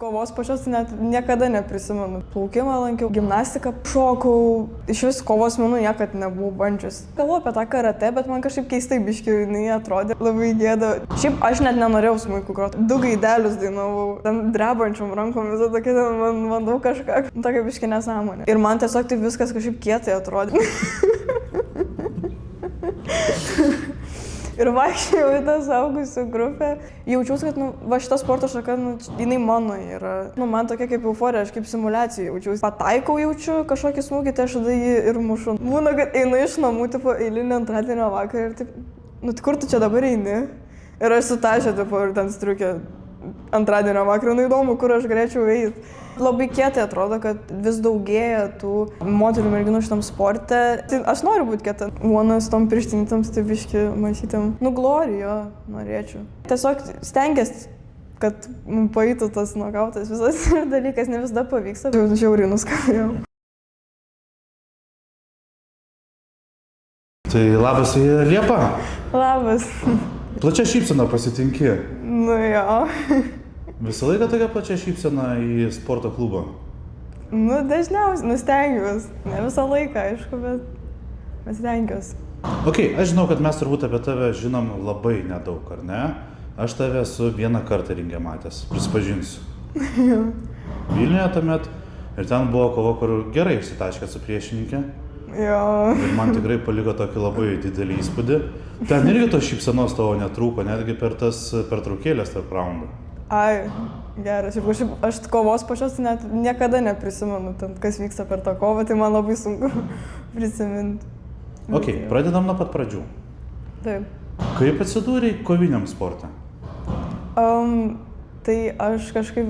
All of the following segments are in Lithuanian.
Kovos pačios net niekada neprisimenu. Plaukimą lankiau, gimnastiką šokau, iš vis kovos menų niekad nebuvau bandžius. Galvoju apie tą karate, bet man kažkaip keistai biškiai jinai atrodė, labai gėda. Šiaip aš net nenorėjau smuiku groti. 2 gaidelius dainavau, ten drebančiom rankom visą tokia, man daug kažką, tokia biškiai nesąmonė. Ir man tiesiog tai viskas kažkaip kietai atrodė. Ir vaikščiau į tą saugusių grupę. Jaučiausi, kad va šita sporto šaka, jinai mano yra. Man tokia kaip euforija, aš kaip simuliacija jaučiausi. Pataikau jaučiu kažkokį smūgį, tai aš tada jį ir mušu. Būna, kad einu iš namų, tipo, eilinį antradienio vakarą ir taip, tai kur tu čia dabar eini? Ir aš sutašė, tipo, ir ten striukė antradienio vakarą, įdomu, kur aš galėčiau eiti. Labai kietai atrodo, kad vis daugėja tų moterų merginų šitam sporte. Tai aš noriu būti kieta. Vonas tom pirštinytams, tai biški mašytėm. Glorijo, norėčiau. Tiesiog stengiasi, kad paeitų tas nokautas visas dalykas, ne visada pavyksta. Žiauriai nuskambėjau. Tai labas, Liepa. Labas. Plačia šypsena pasitinki. Nu jo. Visą laiką tokia plačia šypsena į sporto klubą? Dažniausiai, stengiuosi. Ne visą laiką, aišku, bet stengiuosi. Ok, aš žinau, kad mes turbūt apie tave žinom labai nedaug, ar ne? Aš tave esu vieną kartą ringe matęs, prisipažinsiu. Vilniuje tuomet, ir ten buvo kova, kur gerai išsitaškė su priešininkė. Jo. Ir man tikrai paliko tokį labai didelį įspūdį. Ten irgi tos šypsenos tavo netrūko, netgi per tas pertraukėlės tarp raundų. Ai, geras. Aš kovos pačios net niekada neprisimenu, ten, kas vyksta per tą kovą, tai man labai sunku prisiminti. Ok, pradedam nuo pat pradžių. Taip. Kaip atsidūrei koviniam sporte? Tai aš kažkaip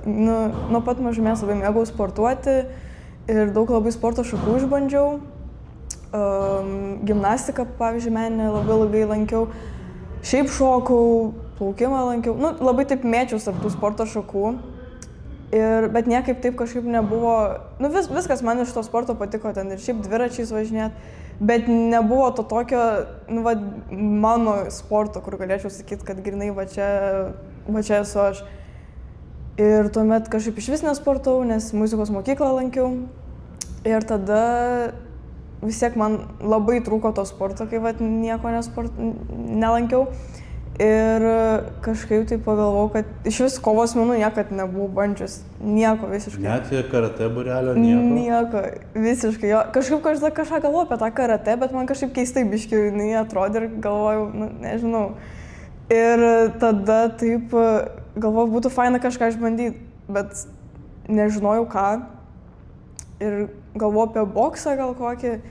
nuo pat mažumės labai mėgau sportuoti ir daug labai sporto šakų išbandžiau. Gimnastiką, pavyzdžiui, meninę labai ilgai lankiau. Šiaip šokau, plaukimą lankiau, labai taip mėčiaus tarp tų sporto šakų, bet niekaip taip kažkaip nebuvo, viskas man iš to sporto patiko, ten ir šiaip dviračiais važinėti, bet nebuvo to tokio, mano sporto, kur galėčiau sakyti, kad grinai va čia esu aš. Ir tuomet kažkaip iš vis nesportau, nes muzikos mokyklą lankiau ir tada vis tiek man labai trūko to sporto, kai nieko nelankiau. Ir kažkaip tai pagalvojau, kad iš vis kovos menų niekad nebuvau bandžius. Nieko visiškai. Net į karate būrelio nieko? Nieko, visiškai. Kažkaip kažką galvojau apie tą karate, bet man kažkaip keistai biškiai jinai atrodė ir galvojau, nežinau. Ir tada taip galvojau, būtų faina kažką išbandyti, bet nežinojau ką. Ir galvojau apie boksą gal kokį.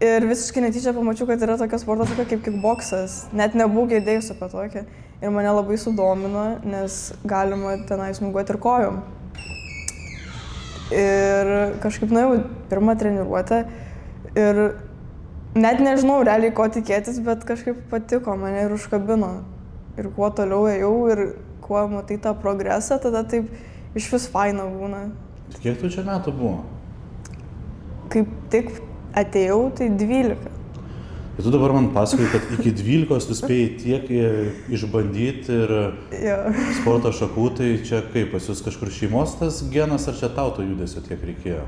Ir visiškai netyčia pamačiau, kad yra tokia sporto šaka kaip kickboksas. Net nebuvau girdėjus apie tokią. Ir mane labai sudomino, nes galima tenai smūgiuoti ir kojom. Ir kažkaip nuėjau pirmą treniruotę ir net nežinau realiai ko tikėtis, bet kažkaip patiko mane ir užkabino. Ir kuo toliau ėjau ir kuo matai tą progresą, tada taip iš vis faina būna. Kiek tu čia metų buvo? Kaip tik atėjau, tai 12. Ir tu dabar man pasakoji, kad iki 12 tu spėjai tiek išbandyti ir sporto šakų, tai čia kaip, pas jūs kažkur šeimos tas genas, ar čia tau to judesio tiek reikėjo?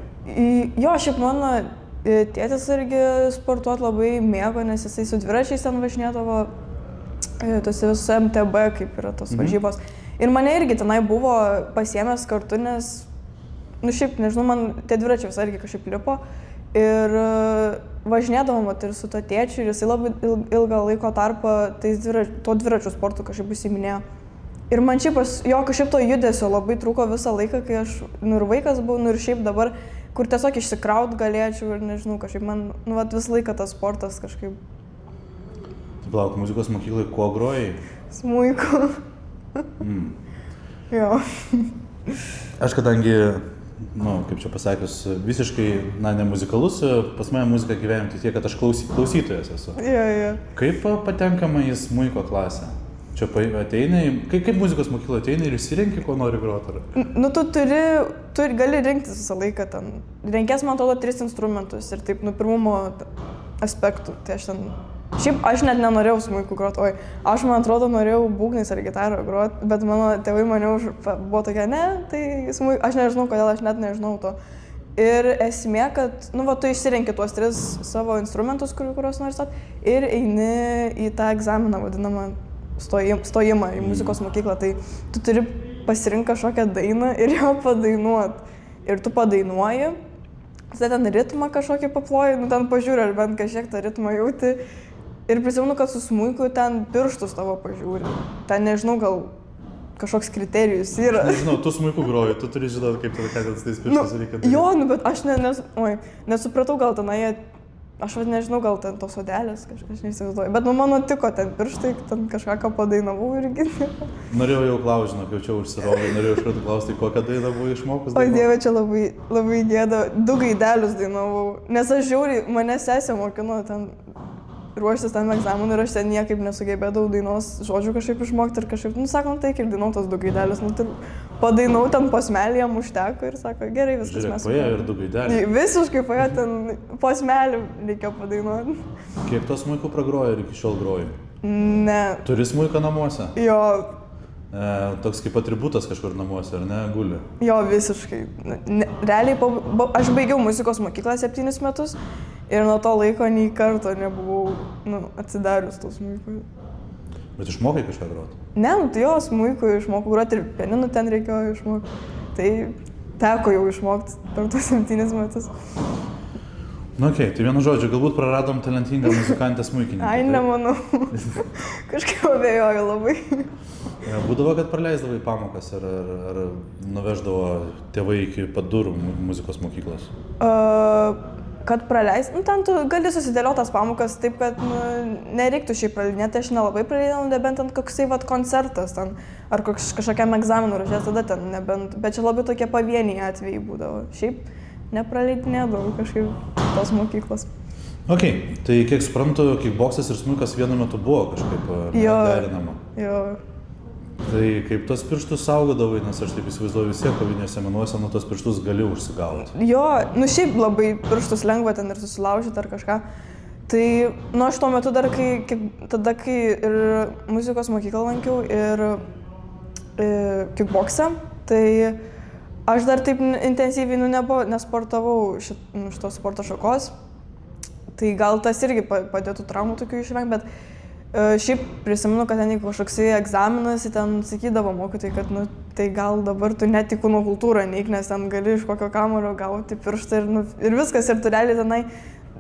Jo, šiaip mano tėtis irgi sportuot labai mėgo, nes jisai su dviračiais ten važinėdavo, tose visus MTB, kaip yra tos varžybos. Ir mane irgi tenai buvo pasiėmęs kartu, nes, šiaip, nežinau, man tie dviračiai visai irgi kažkaip lipo. Ir važinėdavom ir su to tėčiu ir jisai labai ilgą laiko tarpą to dviračių sportų kažkaip užsiiminėjo. Ir man šiaip kažkaip to judesio labai trūko visą laiką, kai aš ir vaikas buvau, ir šiaip dabar, kur tiesiog išsikraut galėčiau ir nežinau, kažkaip man visą laiką tas sportas kažkaip. Tai palauk, muzikos mokyklai kuo grojai? Smuiku. Jo. Aš kadangi kaip čia pasakius, visiškai, ne muzikalus, pas mane muzika gyvenime tiek, kad aš klausytojas esu. Kaip patenkama į smuiko klasę? Čia ateini, kaip muzikos mokykla ateini ir išsirenki, ko nori groti? Tu gali rinktis visą laiką ten. Renkės, man atrodo, 3 instrumentus ir taip, pirmumo aspektų. Tai aš ten Šiaip aš net nenorėjau smuiku groti, aš man atrodo norėjau būgnais ar gitarą groti, bet mano tėvai mane buvo tokia, ne, tai smuiku, aš nežinau kodėl, aš net nežinau to. Ir esmė, kad, tu išsirenki tuos 3 savo instrumentus, kuriuos nori stoti, ir eini į tą egzaminą vadinamą stojimą į muzikos mokyklą, tai tu turi pasirinkti kažkokią dainą ir ją padainuoti. Ir tu padainuoji, tada ten ritmą kažkokį paploji, ten pažiūri, ar bent kažkiek tą ritmą jauti. Ir prisimenu, kad su smuiku ten pirštus tavo pažiūri. Ten nežinau, gal kažkoks kriterijus yra. Nežinau, tu smuiku groji, tu turi žinoti, kaip tada tais pirštus reikia daryti. Jo, bet aš nesupratau, gal tenai, aš nežinau, gal ten tos odelės, kažkas neįsivaizduoju. Bet mano tiko ten pirštai, ten kažką padainavau irgi. Norėjau jau klausti, žinok, jaučiau užsirovę, norėjau iš karto klausti, kokią dainą buvai išmokus. O Dieve, čia labai gėda, 2 gaidelius dainavau. Nes aš žiauriai, mane sesė mokino ten ruoštis tam egzaminui ir aš ten niekaip nesugebėdavau dainos žodžių kažkaip išmokti ir kažkaip, sakom, tai ir dainau tos 2 gaidelius, tai padainau ten posmelį, jam užteko ir sako, gerai, viskas mes. Žiūrėk, paėjo ir 2 gaideliai. Visiškai paėjo, ten posmelį reikėjo padainuoti. Kiek to smuiku pragroji ir iki šiol groji? Ne. Turi smuiką namuose? Jo. Toks kaip atributas kažkur namuose, ar ne, guli? Jo, visiškai. Realiai, aš baigiau muzikos mokyklą 7 metus ir nuo to laiko nei karto nebuvau atsidarius tų smuikų. Bet išmokai kažką groti? Ne, tai jo, smuikų išmokau groti ir pianinu ten reikėjo išmokti. Tai teko jau išmokti per tuos 7 metus. Tai vienu žodžiu, galbūt praradom talentingą muzikantę smuikininkę. Ai, nemanau. Kažkaip abejoju labai. Būdavo, kad praleisdavai pamokas ar nuveždavo tėvai iki pat durų muzikos mokyklos? Kad praleis, ten tu gali susidėlioti tas pamokas taip, kad nereiktų šiaip praleidinėti, aš nelabai praleidinau, nebent ten koksai koncertas ten, ar kažkokiam egzaminų ruošės, tada ten nebent, bet čia labai tokie pavieniai atvejai būdavo, šiaip nepraleidinėdavau kažkaip tos mokyklos. Tai kiek suprantu, kickboksas ir smuikas vienu metu buvo kažkaip derinama. Jo. Tai kaip tos pirštus saugodavai, nes aš taip įsivaizduoju vis tiek kovinėse menuose, tos pirštus gali užsigauti. Jo, šiaip labai pirštus lengva ten ir susilaužyti ar kažką. Tai, aš tuo metu dar, kai ir muzikos mokyklą lankiau ir kickboksą, tai aš dar taip intensyviai nesportavau šitos sporto šakos. Tai gal tas irgi padėtų traumų tokių išvengti, bet šiaip prisimenu, kad ten jeigu kažkoksai egzaminas, ten sakydavo mokytojai, kad tai gal dabar tu net į kūno kultūrą neik, nes ten gali iš kokio kamuolio gauti pirštą ir viskas, ir tu realiai tenai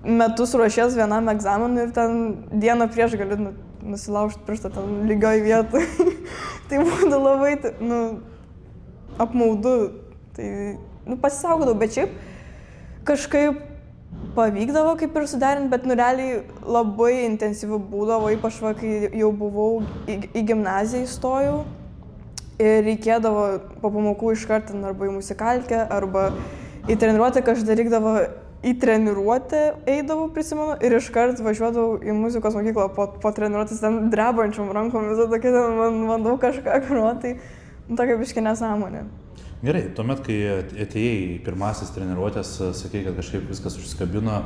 metus ruošies vienam egzaminui ir ten dieną prieš gali nusilaužti pirštą ten lygioj vietoj. Tai būtų labai, apmaudu, tai pasisaugodavau, bet šiaip kažkaip pavykdavo kaip ir suderinti, bet realiai labai intensyviu būdavo, ypač kai jau buvau į gimnaziją įstojau ir reikėdavo po pamokų iškart arba į muzikalkę, arba į treniruotę, kai aš darydavo į treniruotę eidavau, prisimenu, ir iškart važiuodavau į muzikos mokyklą po treniruotės ten drebančiom rankom, visą tokia ten bandau kažką groti, tokia biškė nesąmonė. Gerai, tuomet, kai atėjai į pirmasis treniruotės, sakei, kad kažkaip viskas užsikabino.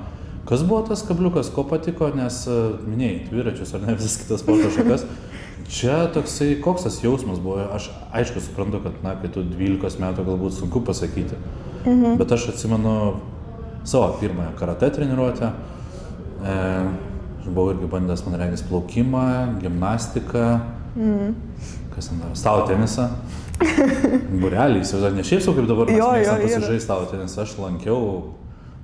Kas buvo tas kabliukas, ko patiko, nes minėjai dviračius ar ne visas kitas sporto šakas. Čia toksai, koks tas jausmas buvo? Aš aišku suprantu, kad kai tu 12 metų galbūt sunku pasakyti, bet aš atsimenu savo pirmąją karate treniruotę. Aš buvau irgi bandęs, man regis, plaukimą, gimnastiką, kas ten dar, stalo tenisą. Būrelį, ne šiaip sau kaip dabar mes mėgstam pasižaisti stalo tenisą, aš lankiau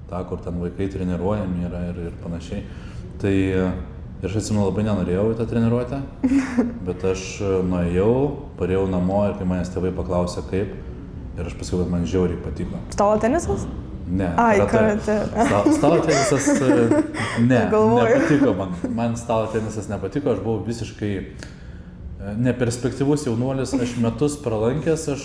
tą, kur ten vaikai treniruojami yra ir panašiai. Tai ir aš atsimenu, labai nenorėjau į tą treniruotę, bet aš nuėjau, parėjau namo ir kai manęs tėvai paklausė kaip, ir aš pasakiau, kad man žiauriai patiko. Stalo tenisas? Ne, karate. Stalo tenisas nepatiko man stalo tenisas nepatiko, aš buvau visiškai neperspektyvus jaunuolis, aš metus pralankęs, aš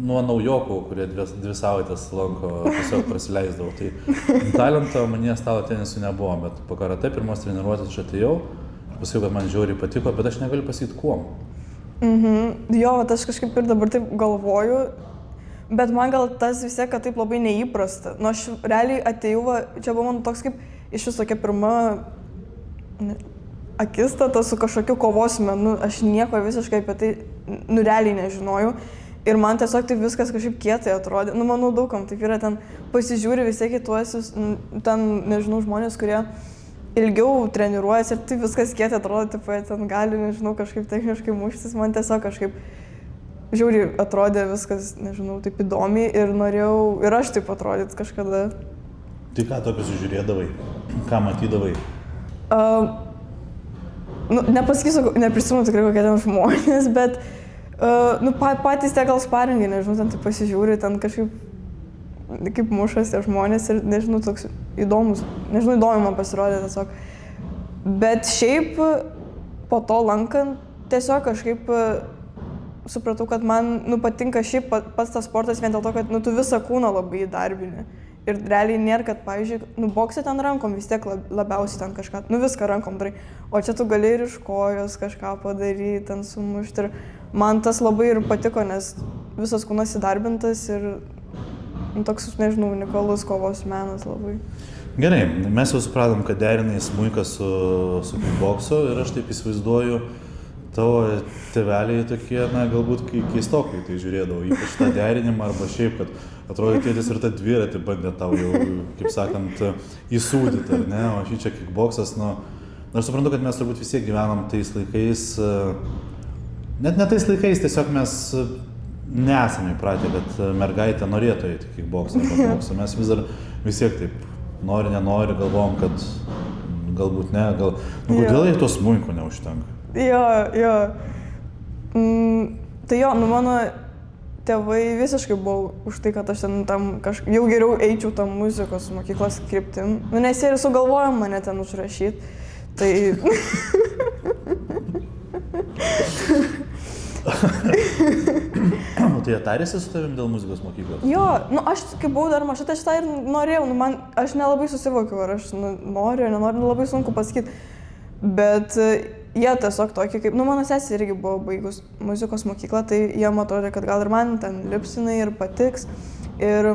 nuo naujokų, kurie 2 savaitės lanko, tiesiog prasileisdavau. Tai talento manie stalo tenisų nebuvo, bet po karate pirmos treniruotės aš atėjau, pasakiau, kad man žiauriai patiko, bet aš negaliu pasakyti kuom. Jo, aš kažkaip ir dabar taip galvoju, bet man gal tas vis tiek, kad taip labai neįprasta. Aš realiai atėjau, čia buvo man toks kaip iš vis tokia pirma akistata su kažkokiu kovos menu, aš nieko visiškai apie tai, realiai nežinojau. Ir man tiesiog taip viskas kažkaip kietai atrodė. Manau, daugam taip yra, ten pasižiūri visi kituosius, ten, nežinau, žmonės, kurie ilgiau treniruojasi ir taip viskas kietai atrodo, taip, ten gali, nežinau, kažkaip techniškai muštis. Man tiesiog kažkaip žiauriai atrodė viskas, nežinau, taip įdomiai ir norėjau ir aš taip atrodyt kažkada. Tai ką tokius žiūrėdavai? Ką matydavai? Nepasakysiu, neprisimenu tikrai kokie ten žmonės, bet patys tie gal sparingai, nežinau, ten taip pasižiūri, ten kažkaip kaip mušas tie žmonės ir, nežinau, toks įdomus, nežinau, įdomu man pasirodė tiesiog. Bet šiaip po to lankant tiesiog kažkaip supratau, kad man patinka šiaip pats tas sportas vien dėl to, kad tu visą kūną labai įdarbini. Ir realiai nėra, kad, pavyzdžiui, boksai ten rankom vis tiek labiausiai ten kažką, viską rankom darai. O čia tu gali ir iš kojos kažką padaryti, ten sumušti. Ir man tas labai ir patiko, nes visas kūnas įdarbintas ir toks, nežinau, unikalus kovos menas labai. Gerai, mes jau supratom, kad derinai smuiką su kickboksu ir aš taip įsivaizduoju, tavo tėveliai tokie, galbūt keistokai tai žiūrėdavo, ypač tą derinimą arba šiaip, kad atrodo tėtis ir tą dviratį bandė tau jau, kaip sakant, įsūdyti, ar ne, o šį čia kickboksas, aš suprantu, kad mes turbūt visi gyvenam tais laikais, net ne tais laikais, tiesiog mes nesame įpratę, kad mergaitė norėtų eiti kickboksą arba boksą, mes vis tiek taip nenori, galvom, kad galbūt ne, kodėl jai to smuiko neužtenka? Jo. Tai jo, mano tėvai visiškai buvo už tai, kad aš ten tam jau geriau eičiau tam muzikos mokyklos kryptim. Nes jie ir sugalvojo mane ten užrašyti. Tai... Tai jie tarėsi su tavim dėl muzikos mokyklos? Jo, aš kai buvau dar maža, tai aš tą ir norėjau. Aš nelabai susivokiau, ar aš noriu ar nenoriu, labai sunku pasakyti. Bet jie tiesiog tokie kaip, mano sesė irgi buvo baigus muzikos mokyklą, tai jiem atrodė, kad gal ir man ten lipsinai ir patiks. Ir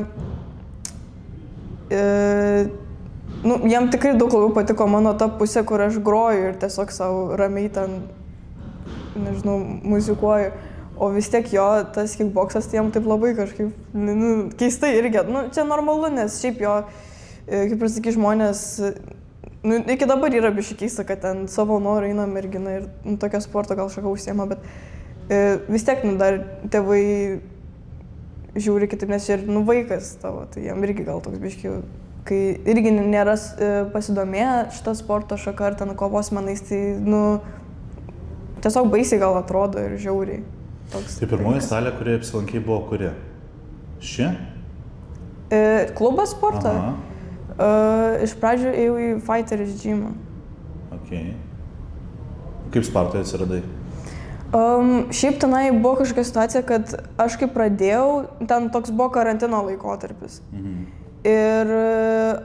jiem tikrai daug labiau patiko mano ta pusė, kur aš groju ir tiesiog savo ramiai ten, nežinau, muzikuoju. O vis tiek jo, tas kickboksas, tai jiem taip labai kažkaip keistai irgi. Čia normalu, nes šiaip jo, kaip ir sakai, žmonės iki dabar yra biškai keista, kad ten savo norų eina mergina ir tokio sporto gal šaka užsiema, bet vis tiek dar tėvai žiūri kitaip, nes čia ir vaikas tavo, tai jam irgi gal toks biškai, kai irgi nėra pasidomėję šitą sporto šaką ar ten kovos menais, tai tiesiog baisiai gal atrodo ir žiauriai. Tai pirmoji salė, kurioje apsilankiai, buvo kuri? Ši? Klubas sporto? Aha. Iš pradžių ėjau į Fighteris gymą. Okay. Kaip Spartoje atsiradai? Šiaip tenai buvo kažkokia situacija, kad aš kai pradėjau, ten toks buvo karantino laikotarpis. Ir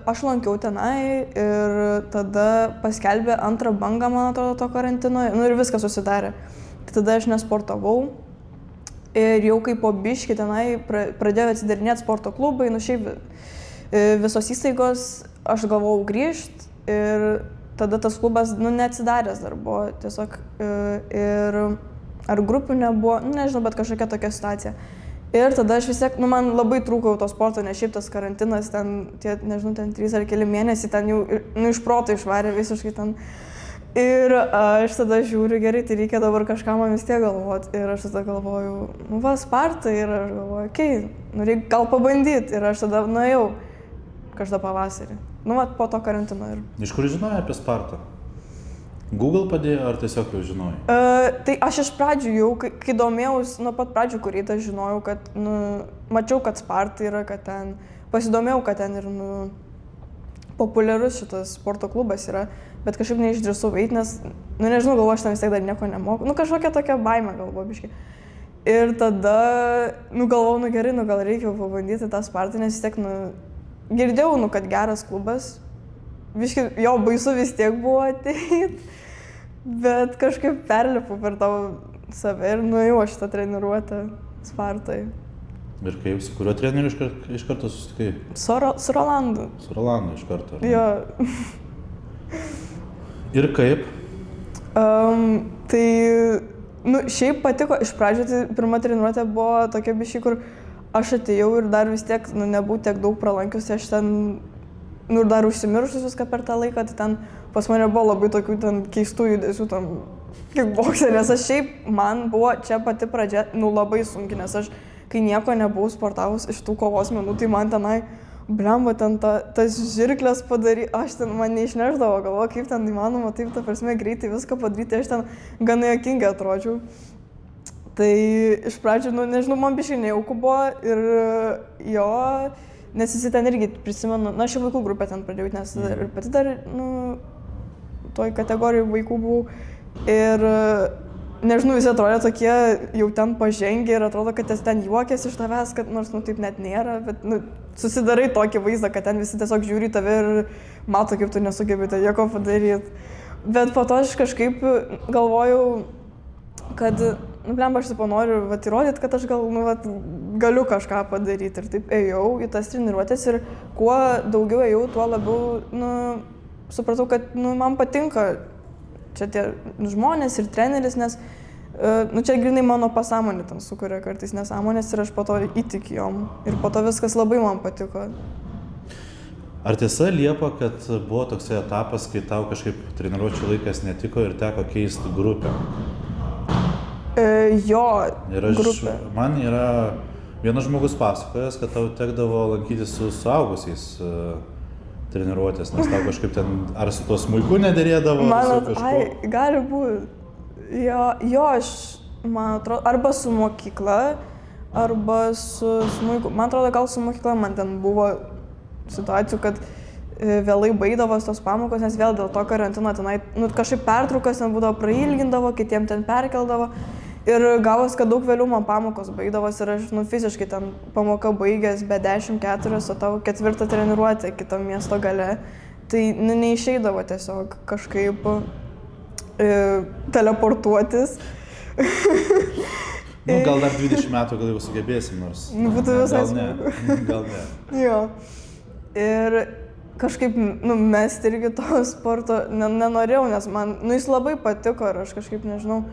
aš lankiau tenai ir tada paskelbė antrą bangą, man atrodo, to karantino, ir viskas susidarė. Tai tada aš nesportavau. Ir jau kaip po biškį tenai pradėjo atsidarinėti sporto klubai, šiaip visos įstaigos, aš galvojau grįžti ir tada tas klubas, neatsidaręs dar buvo tiesiog ir ar grupių nebuvo, nežinau, bet kažkokia tokia situacija. Ir tada aš vis tiek, man labai trūkau to sporto, nes šiaip tas karantinas, ten, nežinau, ten 3 ar keli mėnesiai, ten jau iš proto išvarė visiškai ten. Ir aš tada žiūriu, gerai, tai reikia dabar kažką man vis tiek galvoti. Ir aš tada galvoju, Sparta, ir aš galvoju, okei, reikia gal pabandyti. Ir aš tada nuėjau kažkada pavasarį. Po to karantino. Iš kur žinojai apie Spartą? Google padėjo ar tiesiog jau žinojai? Tai aš iš pradžių jau, kai domėjaus, nuo pat pradžių, kurį tą žinojau, kad, mačiau, kad Sparta yra, kad ten, pasidomėjau, kad ten ir, populiarus šitas sporto klubas yra, bet kažkaip neišdrįsau eiti, nes, nežinau, galvoju, aš ten vis tiek dar nieko nemoku, kažkokia tokia baimė galvoju biškai. Ir tada, galvoju, gerai, gal reikia pabandyti tą Spartą, nes vis tiek, girdėjau, kad geras klubas, biškai, jo baisu vis tiek buvo ateit, bet kažkaip perlipu per tavo save ir nuėjau aš tą treniruotę Spartai. Ir kaip, su kuriuo treneriu iš karto susitikai? Su Rolandu. Su Rolandu iš karto, ar ne? Jo. Ir kaip? Tai, nu, šiaip patiko, iš pradžių tai pirma treniruotė buvo tokia biški, kur aš atėjau ir dar vis tiek, nu, nebuvau tiek daug pralankius, aš ten, nu, ir dar užsimiršus viską per tą laiką, tai ten pas mane buvo labai tokių ten keistų judesių tam kickboxe, nes aš šiaip, man buvo čia pati pradžia, nu, labai sunki, nes aš, kai nieko nebuvau sportavus iš tų kovos menų, tai man tenai, blemba, ten tas žirklės aš ten man neišneždavo, galvoju, kaip ten įmanoma, taip, ta prasme, greitai viską padaryti, aš ten gana juokingai atrodžiau. Tai iš pradžių, nu, nežinau, man biškai nejauku buvo ir jo, nes jis ten irgi prisimenu, na, aš jau vaikų grupę ten pradėjau, nes ir pati dar, nu, toj kategorijai vaikų buvau ir nežinau, visi atrodė tokie jau ten pažengę ir atrodo, kad jis ten juokėsi iš tavęs, kad nors, nu, taip net nėra, bet, nu, susidarai tokį vaizdą, kad ten visi tiesiog žiūri į tave ir mato, kaip tu nesugebėte nieko padaryti. Bet po to aš kažkaip galvojau, kad, nu, blemba, aš taip noriu įrodyti, kad aš galiu kažką padaryti. Ir taip ėjau į tas treniruotės ir kuo daugiau ėjau, tuo labiau, nu, supratau, kad, nu, man patinka čia tie žmonės ir treneris, nes, nu, čia grinai mano pasąmonė ten sukuria kartais nesąmonės ir aš po to įtikiu jom. Ir po to viskas labai man patiko. Ar tiesa, Liepa, kad buvo toksai etapas, kai tau kažkaip treniruočių laikas netiko ir teko keisti grupę? Jo, ir grupė. Man yra vienas žmogus pasakojęs, kad tau tekdavo lankytis su suaugusiais treniruotės, nes tau kažkaip ten, ar su tuo smuiku nederėdavo? Gali būti. Jo, aš, man atrodo, arba su mokykla, arba su smuiku. Man atrodo, gal su mokykla man ten buvo situacijų, kad vėlai baigdavos tos pamokos, nes vėl dėl to karantino tenai, nu, kažkaip pertraukas ten būdavo prailgindavo, kitiem ten perkeldavo. Ir gavos, kad daug vėliau man pamokos baigdavos ir aš, nu, fiziškai ten pamoka baigęs be 10:04, o tavo 4 treniruotė kitam miesto gale. Tai, nu, neišeidavo tiesiog kažkaip teleportuotis. Nu, gal dar 20 metų gal jau sugebėsim, nors. Nu, būtų visai gal ne. Jo. Ir kažkaip, nu, mesti irgi to sporto nenorėjau, nes man, nu, jis labai patiko ir aš kažkaip nežinau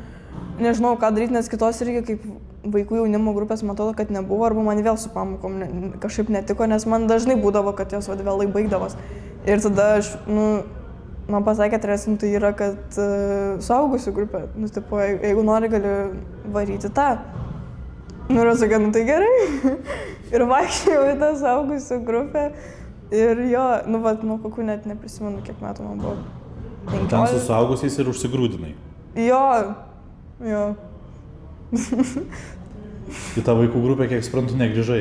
ką daryti, nes kitos irgi kaip vaikų jaunimo grupės man atrodo, kad nebuvo, arba man vėl su pamokom kažkaip netiko, nes man dažnai būdavo, kad jos vėlai baigdavos. Ir tada aš, nu, man pasakė, tai yra, kad suaugusių grupė, nu, tipo, jeigu nori, gali varyti tą. Nu, ir aš sakė, nu, tai gerai. Ir vaikščiau į tą suaugusių grupę. Ir jo, nu, vat, nu, kokių net neprisimenu, kiek metų man buvo. 15. Ten su suaugusiais ir užsigrūdinai. Jo. Į tą vaikų grupę, kiek suprantu, negrįžai.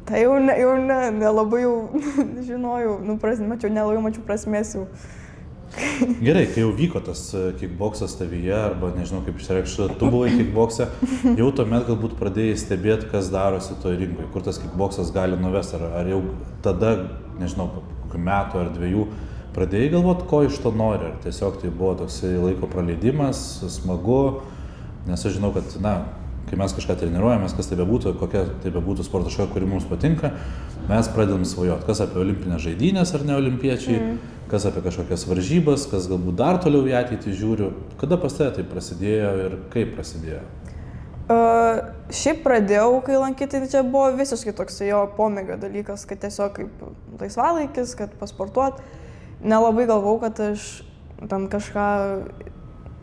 Tai jau nelabai jau žinojau, nu, nelabai mačiau prasmės jau. Gerai, kai jau vyko tas kickboksas tavyje, arba nežinau kaip išsireikšti, tu buvai kickbokse, jau tuomet galbūt pradėjai stebėti, kas darosi toj rinkoje, kur tas kickboksas gali nuvesti, ar jau tada, nežinau, kokių metų ar 2 pradėjai galvoti, ko iš to nori, ar tiesiog tai buvo toksai laiko praleidimas, smagu, nes aš žinau, kad, na, kai mes kažką treniruojamės, kas tai bebūtų, kokia tai bebūtų sporto šaka, kuri mums patinka, mes pradedam svajoti, kas apie olimpinės žaidynės ar ne olimpiečiai, kas apie kažkokias varžybas, kas galbūt dar toliau į ateitį žiūriu. Kada pas tave tai prasidėjo ir kaip prasidėjo? Šiaip pradėjau, kai lankyti, čia buvo visiškai toks jo pomėgio dalykas, kad tiesiog kaip laisvalaikis, kad pasportuot. Nelabai galvau, kad aš ten kažką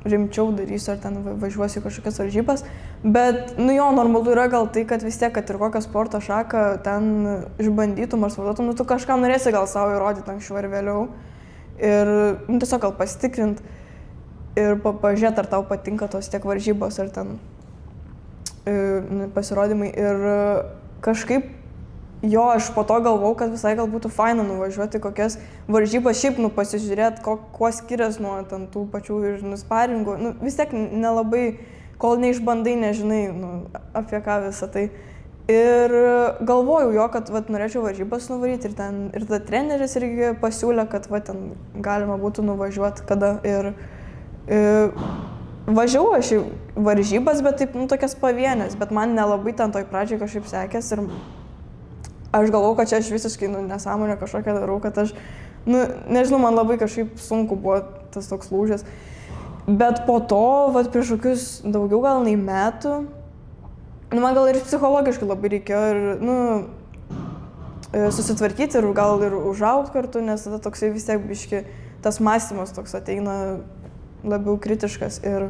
rimčiau darysiu ar ten važiuosiu kažkokias varžybas, bet, nu jo, normalu yra gal tai, kad vis tiek, kad ir kokią sporto šaką ten išbandytum ar sportuotum, nu tu kažką norėsi gal savo įrodyti anksčiau ar vėliau ir, nu, tiesiog gal pasitikrinti ir pažiūrėti, ar tau patinka tos tiek varžybos ar ten pasirodymai ir kažkaip jo, aš po to galvau, kad visai gal būtų faina nuvažiuoti kokias varžybas, šiaip, nu, pasižiūrėti, kuo skiriasi nuo ten tų pačių ir sparingų. Nu, vis tiek nelabai, kol neišbandai, nežinai, nu, apie ką visą tai. Ir galvojau jo, kad vat, norėčiau varžybas nuvaryti ir ta treneris irgi pasiūlė, kad va, ten galima būtų nuvažiuoti kada. Ir važiavau aš į varžybas, bet taip, nu, tokias pavienės, bet man nelabai ten toj pradžiai kažkaip sekės ir aš galvau, kad čia aš visiškai, nu, nesąmonę kažkokią darau, kad aš, nu, nežinau, man labai kažkaip sunku buvo tas toks lūžis. Bet po to, vat, prieš kokius daugiau gal nei metų, nu, man gal ir psichologiškai labai reikėjo ir, nu, susitvarkyti ir gal ir užaugti kartu, nes tada toksai vis tiek biški tas mąstymas toks ateina labiau kritiškas. Ir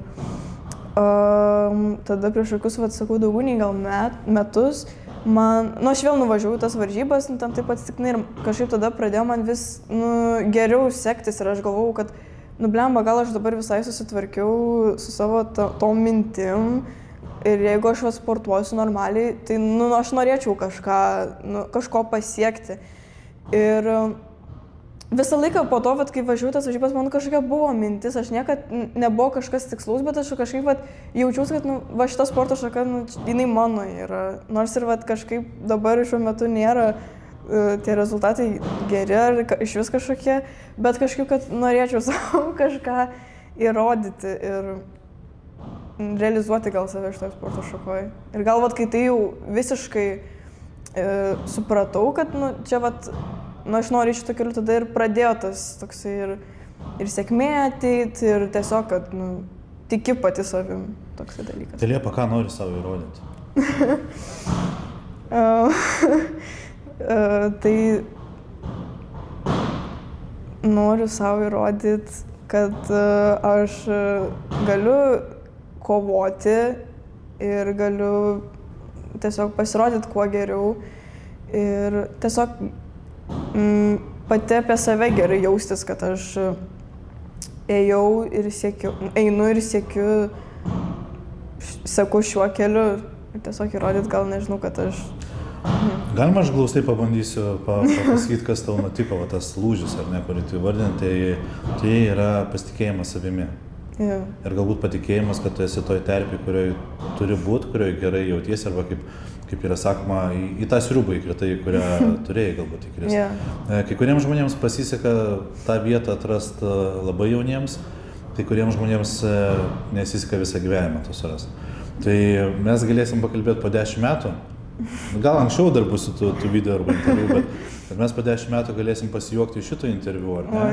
tada prieš kokius, vat, sakau, daugiau nei gal metus, man, nu, aš vėl nuvažiavau tas varžybas, nu, ten taip atsitiktinai ir kažkaip tada pradėjo man vis, nu, geriau sektis ir aš galvojau, kad, nu, blemba, gal aš dabar visai susitvarkiau su savo tom mintim ir jeigu aš sportuosiu normaliai, tai, nu, aš norėčiau kažko pasiekti. Ir visą laiką po to, vat, kai važiavau tas varžybas, man kažkokia buvo mintis, aš niekad nebuvo kažkas tikslaus, bet aš kažkaip vat, jaučiausi, kad, nu, va, šita sporto šaka, nu, jinai mano yra. Nors ir vat, kažkaip dabar šiuo metu nėra tie rezultatai geri ar iš vis kažkokie, bet kažkaip, kad norėčiau savo kažką įrodyti ir realizuoti gal save šitoje sporto šakoje. Ir gal, vat, kai tai jau visiškai supratau, kad, nu, čia, vat, nu, aš noriu šito keliu, tada ir pradėjo tas toksai ir sėkmė ateiti, ir tiesiog, kad, nu, tiki pati savim, toksai dalykas. Tai Liepa, ką nori savo įrodyti? Tai noriu savo įrodyti, kad aš galiu kovoti ir galiu tiesiog pasirodyti kuo geriau ir tiesiog pati apie save gerai jaustis, kad aš einu ir siekiu, seku šiuo keliu ir tiesiog įrodyti, gal nežinau, kad aš... Galima aš glaustai pabandysiu pasakyti, kas tau nutiko, va, tas lūžis, ar ne, kurį tu įvardinti, tai yra pasitikėjimas savimi. Yeah. Ir galbūt patikėjimas, kad tu esi toj terpėj, kurioje turi būti, kurioje gerai jautiesi, arba kaip yra sakoma, į tą sriubą įkritai, kurią turėjai galbūt įkristi. Yeah. Kai kuriems žmonėms pasiseka tą vietą atrasti labai jauniems, kai kuriems žmonėms nesiseka visą gyvenimą to surasti. Tai mes galėsim pakalbėti po 10 metų. Gal anksčiau dar bus tų video arba interviu, bet mes po 10 metų galėsim pasijuokti iš šito interviu, ar ne?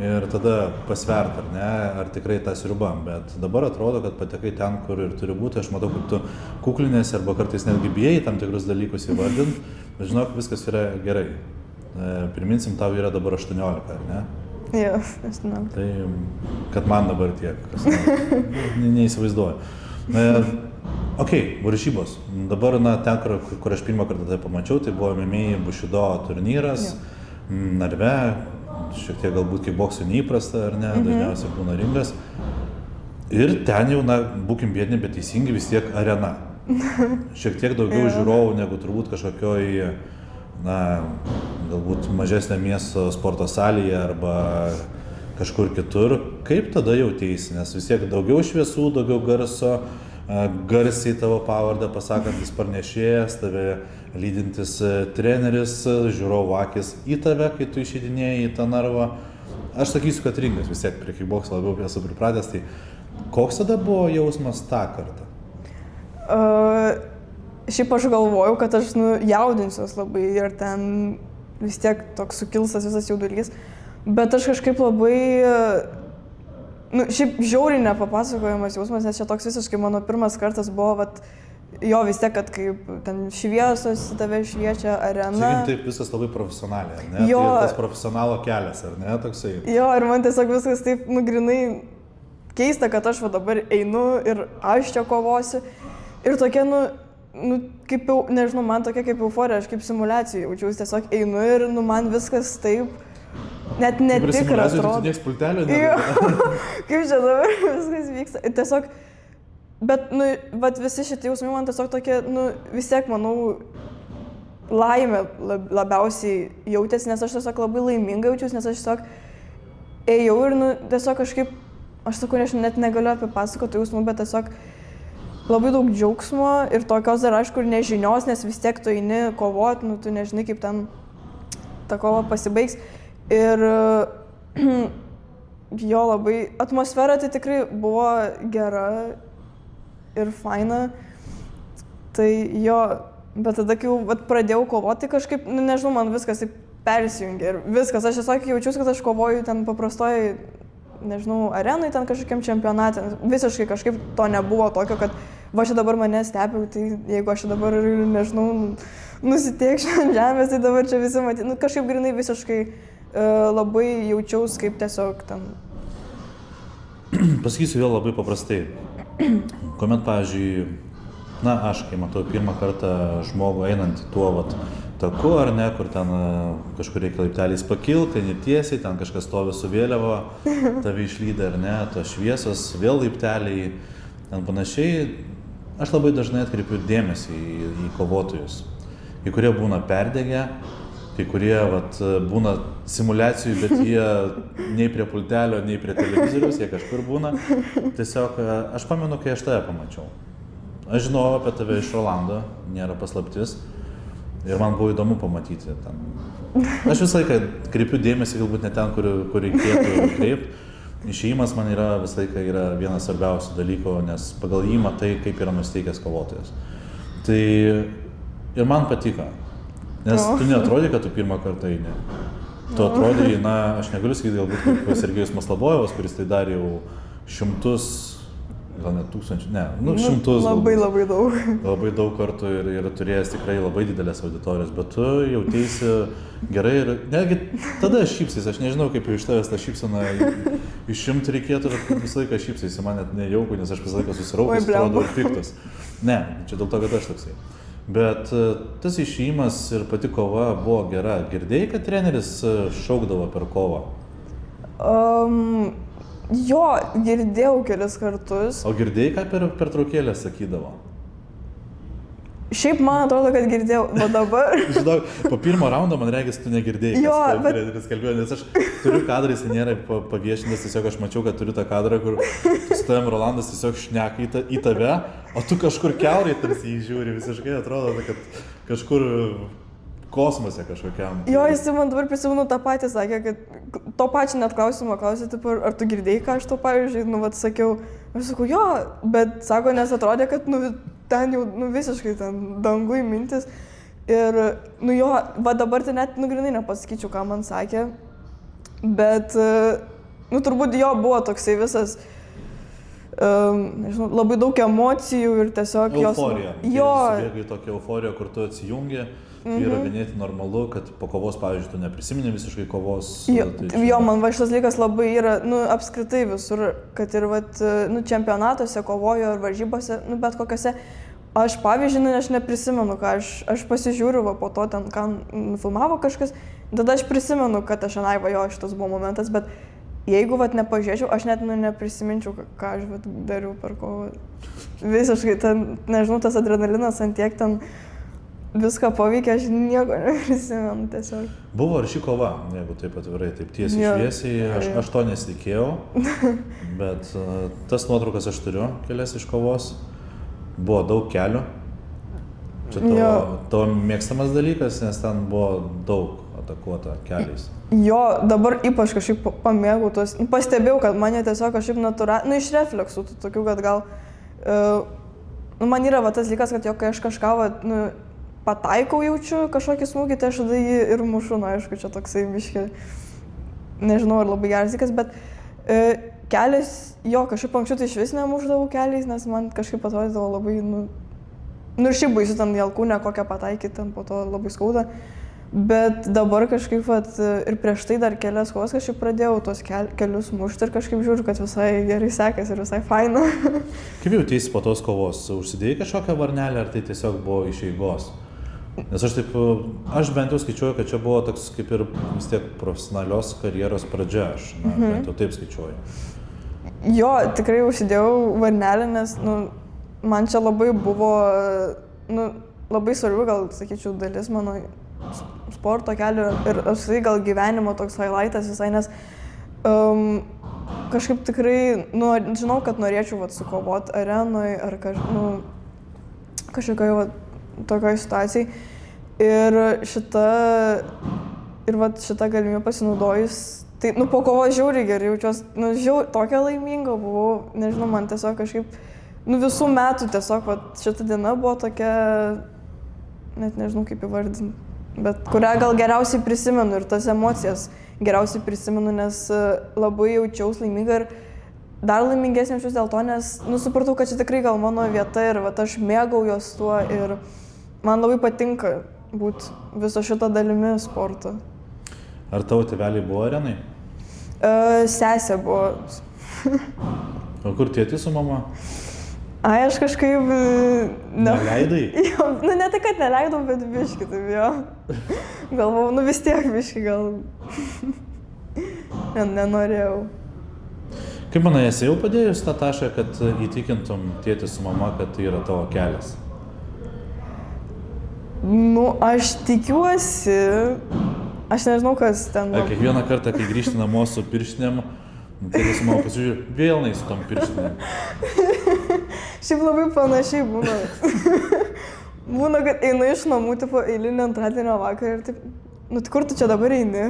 Ir tada pasvert, ar ne, ar tikrai tą sriubą. Bet dabar atrodo, kad patekai ten, kur ir turi būti. Aš matau, kaip tu kuklinėsi arba kartais netgi bijai tam tikrus dalykus įvardinti, bet žinok, viskas yra gerai. Priminsim, tau yra dabar 18, ar ne? Jo, 18. Tai, kad man dabar tiek, neįsivaizduoju. Varžybos. Dabar, ten, kur aš pirmą kartą tai pamačiau, tai buvo MMA Bushido turnyras, Narve, šiek tiek galbūt kaip boksui neįprasta, ar ne, dažniausiai būna ringas. Ir ten jau, būkim biedni, bet teisingi vis tiek arena. Šiek tiek daugiau žiūrovų negu turbūt kažkokioj, galbūt mažesnio miesto sporto salėje arba kažkur kitur. Kaip tada jauteisi, nes vis tiek daugiau šviesų, daugiau garso, garsiai tavo pavardę pasakantis pranešėjas, tave lydintis treneris, žiūrovų akis į tave, kai tu išeidinėjai į tą narvą. Aš sakysiu, kad ringas vis tiek prie kickbox labiau esu pripratęs, tai koks tada buvo jausmas tą kartą? Šiaip aš galvojau, kad aš jaudinsiuos labai ir ten vis tiek toks sukilsas visas jaudulys, bet aš kažkaip labai... šiaip žiauriai nepapasakojamas jausmas, nes čia toks visiškai mano pirmas kartas buvo, vat, jo vis tiek, kad kaip ten šviesos tave šviečia arena. Sakykim, taip viskas labai profesionaliai, ar ne? Jo. Tai tas profesionalo kelias, ar ne, toksai? Jo, ir man tiesiog viskas taip, grynai keista, kad aš dabar einu ir aš čia kovosiu. Ir tokia, kaip jau, nežinau, man tokia kaip euforija, aš kaip simuliacijų jaučiausi, tiesiog einu ir, man viskas taip. Net netikra atrodo. Tu nieks pultelio Kaip čia dabar viskas vyksta. Tiesiog, bet, vat visi šitie jausmai man tiesiog tokie, vis tiek, manau, laimė labiausiai jautėsi, nes aš tiesiog labai laiminga jaučiausi, nes aš tiesiog ėjau ir, tiesiog kažkaip, aš sakau, aš net negaliu apipasakoti jausmų, bet tiesiog labai daug džiaugsmo ir tokios dar, aišku, ir nežinios, nes vis tiek tu eini kovoti, tu nežinai, kaip ten ta kova pasibaigs. Ir jo labai, atmosfera tai tikrai buvo gera ir faina, tai jo, bet tada, kai jau pradėjau kovoti, kažkaip, nežinau, man viskas taip persijungė ir viskas, aš tiesiog jaučiuosi, kad aš kovoju ten paprastoj nežinau, arenai ten kažkokiam čempionate. Visiškai kažkaip to nebuvo tokio, kad va čia dabar mane stebiu, tai jeigu aš dabar, nežinau, nusiteikščiau ant žemės, tai dabar čia visi matyti. Nu, kažkaip grinai visiškai labai jaučiaus kaip tiesiog ten. Pasakysiu vėl labai paprastai. Kuomet, pavyzdžiui, aš kai matau pirmą kartą žmogų einant tuo taku ar ne, kur ten kažkur reikia laipteliais pakilti, netiesiai, ten kažkas stovi su vėliava, tave išlydi ar ne, tos šviesos, vėl laipteliai, ten panašiai. Aš labai dažnai atkreipiu dėmesį į kovotojus. Kai kurie būna perdegę, kai kurie būna simuliacijų, bet jie nei prie pultelio, nei prie televizoriaus, jie kažkur būna. Tiesiog aš pamenu, kai aš tave pamačiau. Aš žinojau apie tave iš Rolando, nėra paslaptis. Ir man buvo įdomu pamatyti ten. Aš visą laiką kreipiu dėmesį, galbūt ne ten, kur reikėtų kreipti. Išėjimas man visą laiką yra vienas svarbiausių dalykų, nes pagal jį matai, kaip yra nusteikęs kovotojas. Tai ir man patiko, nes tu neatrodai, kad tu pirmą kartą eini. Tu atrodai, aš negaliu sakyti galbūt kaip Sergejus Maslobojevas, kuris tai darė jau šimtus, gal net tūkstančių, šimtus. Labai daug. Labai daug kartų ir turėjęs tikrai labai didelės auditorijos, bet tu jautėsi gerai ir netgi tada šypsais, aš nežinau, kaip iš tavęs tą šypseną išimti reikėtų, bet visą laiką šypsais, man net nejauku, nes aš visą laiką susiraukęs, atrodo ir piktas. Ne, čia dėl to, kad aš toksai. Bet tas išėjimas ir pati kova buvo gera. Girdėjai, kad treneris šaukdavo per kovą? Jo, girdėjau kelis kartus. O girdėjai, ką per pertraukėlę sakydavo? Šiaip man atrodo, kad girdėjau, o dabar... Žinau, po pirmo raundo man regis, tu negirdėjai, kas treneris kalbėjo, nes aš turiu kadrais, jis nėra paviešinęs, tiesiog aš mačiau, kad turiu tą kadrą, kur su tavim Rolandas tiesiog šneka į tave, o tu kažkur kiaurai tarsi jį žiūri, visiškai atrodo, kad kažkur kosmose kažkokiam. Jo, jis man dabar prisimenu tą patį, sakė, kad to pačią net klausimą klausė, ar tu girdėjai, ką aš to pavyzdžiui, sakiau, aš sakau, jo, bet sako, nes atrodė, kad ten jau visiškai ten dangui mintis ir, jo, dabar tai net grinai nepasakyčiau, ką man sakė, bet, turbūt jo buvo toksai visas, nežinau, labai daug emocijų ir tiesiog euforija. Jo. Subėgai tokia euforija, kur tu atsijungi, yra ganėtinai normalu, kad po kovos, pavyzdžiui, tu neprisimeni visiškai kovos. Jo, man šitas laikas labai yra, apskritai visur, kad ir, čempionatuose kovoju ar varžybose, bet kokiose. Aš, pavyzdžiui, aš neprisimenu, ką aš pasižiūriu, po to ten, ką filmavo kažkas, tada aš prisimenu, kad aš šitas buvo momentas, bet jeigu nepažiūrėčiau, aš net neprisiminčiau, ką aš dariau per kovą. Visiškai, ten, nežinau, tas adrenalinas ant tiek ten viską paveikė, aš nieko neprisimenu tiesiog. Buvo ir ši kova, jeigu taip atvirai, taip tiesiai šviesiai, aš to nesitikėjau, bet tas nuotraukas aš turiu kelias iš kovos, buvo daug kelių. Čia tavo mėgstamas dalykas, nes ten buvo daug atakuota keliais. Jo, dabar ypač kažkaip pamėgau tos, pastebėjau, kad mane tiesiog kažkaip natūraliai, iš refleksų, tokių, kad gal, man yra tas dalykas, kad kai aš kažką, pataikau jaučiu kažkokį smūgį, tai aš tada jį ir mušu, aišku, čia toksai biški, nežinau, ar labai geras dalykas, bet keliais, jo, kažkaip anksčiau tai iš vis nemušdavau keliais, nes man kažkaip atrodydavo labai, ir šiaip baisu ten į alkūnę kokią pataikyti, ten po to labai skauda, bet dabar kažkaip, ir prieš tai dar kelias kovas kažkaip pradėjau tos kelius mušti ir kažkaip žiūriu, kad visai gerai sekasi ir visai faina. Kaip jautiesi po tos kovos? Užsidėjai kažkokią varnelę, ar tai tiesiog buvo iš eigos? Nes aš bent jau skaičiuoju, kad čia buvo toks kaip ir vis tiek profesionalios karjeros pradžia, aš bent jau taip skaičiuoju. Jo, tikrai užsidėjau varnelę, nes man čia labai buvo, labai svarbi, gal sakyčiau, dalis mano sporto kelio ir apskritai gal gyvenimo toks highlightas visai, nes kažkaip tikrai, žinau, kad norėčiau sukovoti arenoje ar kažkokioje tokioje situacijai. Ir šitą galimybę pasinaudojus, tai po kovos žiauriai gerai jaučiuosi, tokia laiminga buvau, nežinau, man tiesiog kažkaip, visų metų tiesiog šita diena buvo tokia, net nežinau kaip įvardinti, bet kurią gal geriausiai prisimenu ir tas emocijas geriausiai prisimenu, nes labai jaučiausi laiminga ir dar laimingesnė jaučiausi dėl to, nes supratau, kad čia tikrai gal mano vieta ir aš mėgaujuos tuo ir man labai patinka būti viso šito dalimi sporto. Ar tavo tėveliai buvo arenai? Sesė buvo. O kur tėtis su mama? Ai, aš kažkaip... Neleidai? Jo, ne tai, kad neleidau, bet biški, taip jo. Galvau, vis tiek biški gal... Nenorėjau. Kaip manai, esi jau padėjus tą tašką, kad įtikintum tėtį su mama, kad tai yra tavo kelias? Aš tikiuosi... Aš nežinau, kas ten... Kiekvieną kartą, kai grįžti namo su pirštinėm, tėtis su mama pasižiūrė, vėl su tom pirštinėm. Šiaip labai panašiai būna. Būna, kad einu iš namų, tipo, eilinį antradienio vakarą ir taip, tai kur tu čia dabar eini?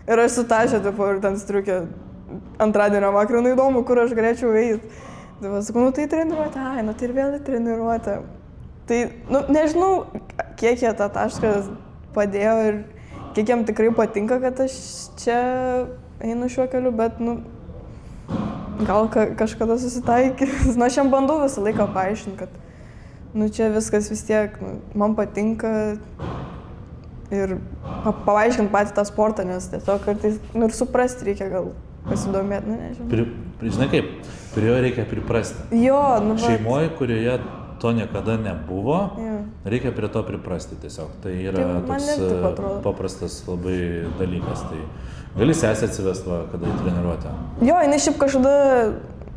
Ir aš su Taše, tipo, ir ten striukė antradienio vakarą, įdomu, kur aš galėčiau eiti. Tai sakau, tai treniruotė, tai ir vėl treniruotė. Tai, nežinau, kiek jie tą tašką padėjo ir kiek jiem tikrai patinka, kad aš čia einu šiuo keliu, bet, gal kažkada susitaikys. Aš jam bandau visą laiką paaiškinti, kad, čia viskas vis tiek, man patinka ir paaiškinti patį tą sportą, nes tiesiog kartais, ir suprasti reikia gal pasidomėti, nežinau. Žinai kaip, prie jo reikia priprasti. Jo, Šeimoje, kurioje to niekada nebuvo, reikia prie to priprasti tiesiog. Tai yra toks paprastas labai dalykas. Tai gali sesę atsivesti, kada į treniruotę. Jo, jinai šiaip kažkada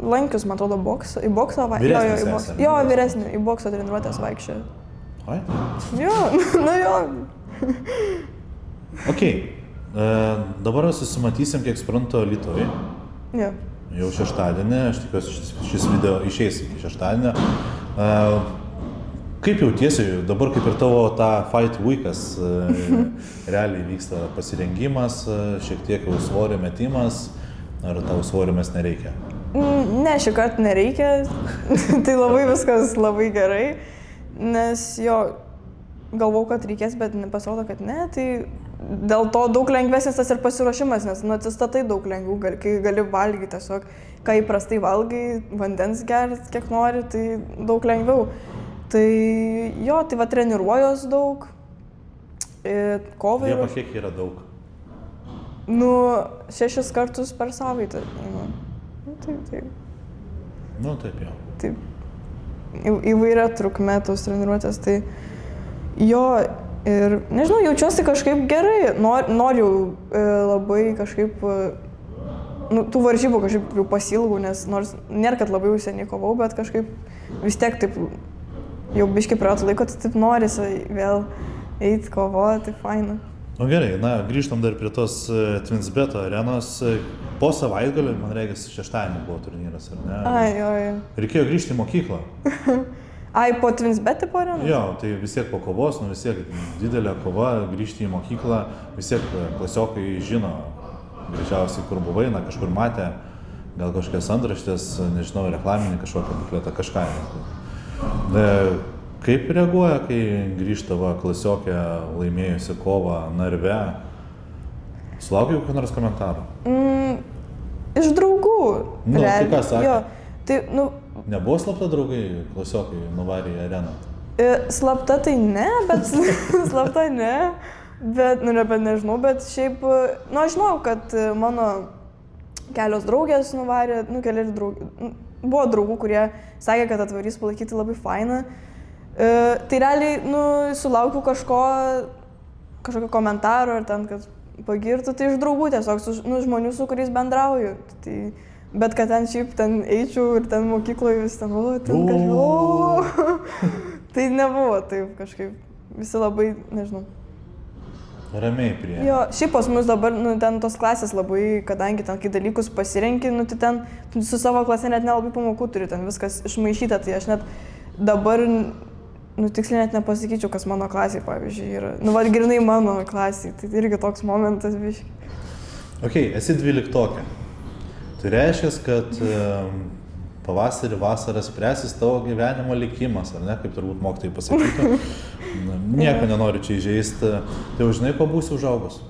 lankius, man atrodo, į boksą Vyresnė sesė. Jo, vyresnė, į boksą treniruotės vaikščiojo. Oi? Jo, jo. Ok, dabar susimatysim, kiek suprantu, Lietuvoje. Jo. Jau šeštadienį, aš tikiuosi šis video išeis iki šeštadienio. Kaip jautiesi, dabar kaip ir tavo tą fight weekas, realiai vyksta pasirengimas, šiek tiek jau svorio metimas, ar tau svorio mes nereikia? Ne, šį kartą nereikia, tai labai viskas labai gerai, nes galvau, kad reikės, bet pasirodo, kad ne, tai dėl to daug lengvesnis tas ir pasiruošimas, nes atsistatai daug lengviau, kai gali valgyti tiesiog, ką įprastai valgai, vandens gerti, kiek nori, tai daug lengviau. Tai tai treniruojos daug, kovai. Liepa kiek yra daug? 6 kartus per savaitę. Taip. Taip jau. Taip. Įvairia trukmė tos treniruotės, tai ir nežinau, jaučiuosi kažkaip gerai, noriu labai kažkaip, tų varžybų kažkaip jau pasilgau, nes nors nėra, kad labai seniai kovau, bet kažkaip vis tiek taip jau biškai praėjo laiko, tai taip norisi vėl eiti kovoti, tai faina. Gerai, grįžtam dar prie tos Twinsbeto arenos. Po savaitgalio, man regis, šeštadienį buvo turnyras, ar ne? Reikėjo grįžti į mokyklą. Po Twinsbet tipo arenos? Jo, tai vis tiek po kovos, vis tiek didelė kova, grįžti į mokyklą, vis tiek klasiokai žino, greičiausiai kur buvai, kažkur matė, gal kažkokias antraštės, nežinau, reklaminį kažkokią bukletą, kažką. Kaip reaguoja, kai grįžta klasiokė laimėjusi kovą Narve? Sulaukiai kokių nors komentarų? Iš draugų. Tai ką sakė? Tai, Nebuvo slapta draugai, klasiokai nuvarė į areną? Slapta tai ne, bet nežinau, bet šiaip, aš žinau, kad mano kelios draugės nuvarė, buvo draugų, kurie sakė, kad atvarys palaikyti labai fainą. Tai realiai, sulaukiu kažkokio komentaro ar ten, kad pagirtų, tai iš draugų tiesiog, žmonių, su kuriais bendrauju. Bet kad ten šiaip ten eičiau ir ten mokykloje vis ten, tai nebuvo taip kažkaip, visi labai, nežinau. Ramiai prie. Jo, šiaip pas mus dabar, ten tos klasės labai, kadangi ten kai dalykus pasirenki, tai ten su savo klase net nelabai pamokų turi, ten viskas išmaišyta, tai aš net dabar, tiksliai net nepasakyčiau, kas mano klasiai, pavyzdžiui, yra. Grinai mano klasiai, tai irgi toks momentas biškai. Ok, esi 12-okė. Tai reiškia, kad pavasarį, vasarą spręsis tavo gyvenimo likimas, ar ne, kaip turbūt mokytojai pasakytų. Nieko nenoriu čia įžeisti. Tai jau žinai, ko būsi užaugus?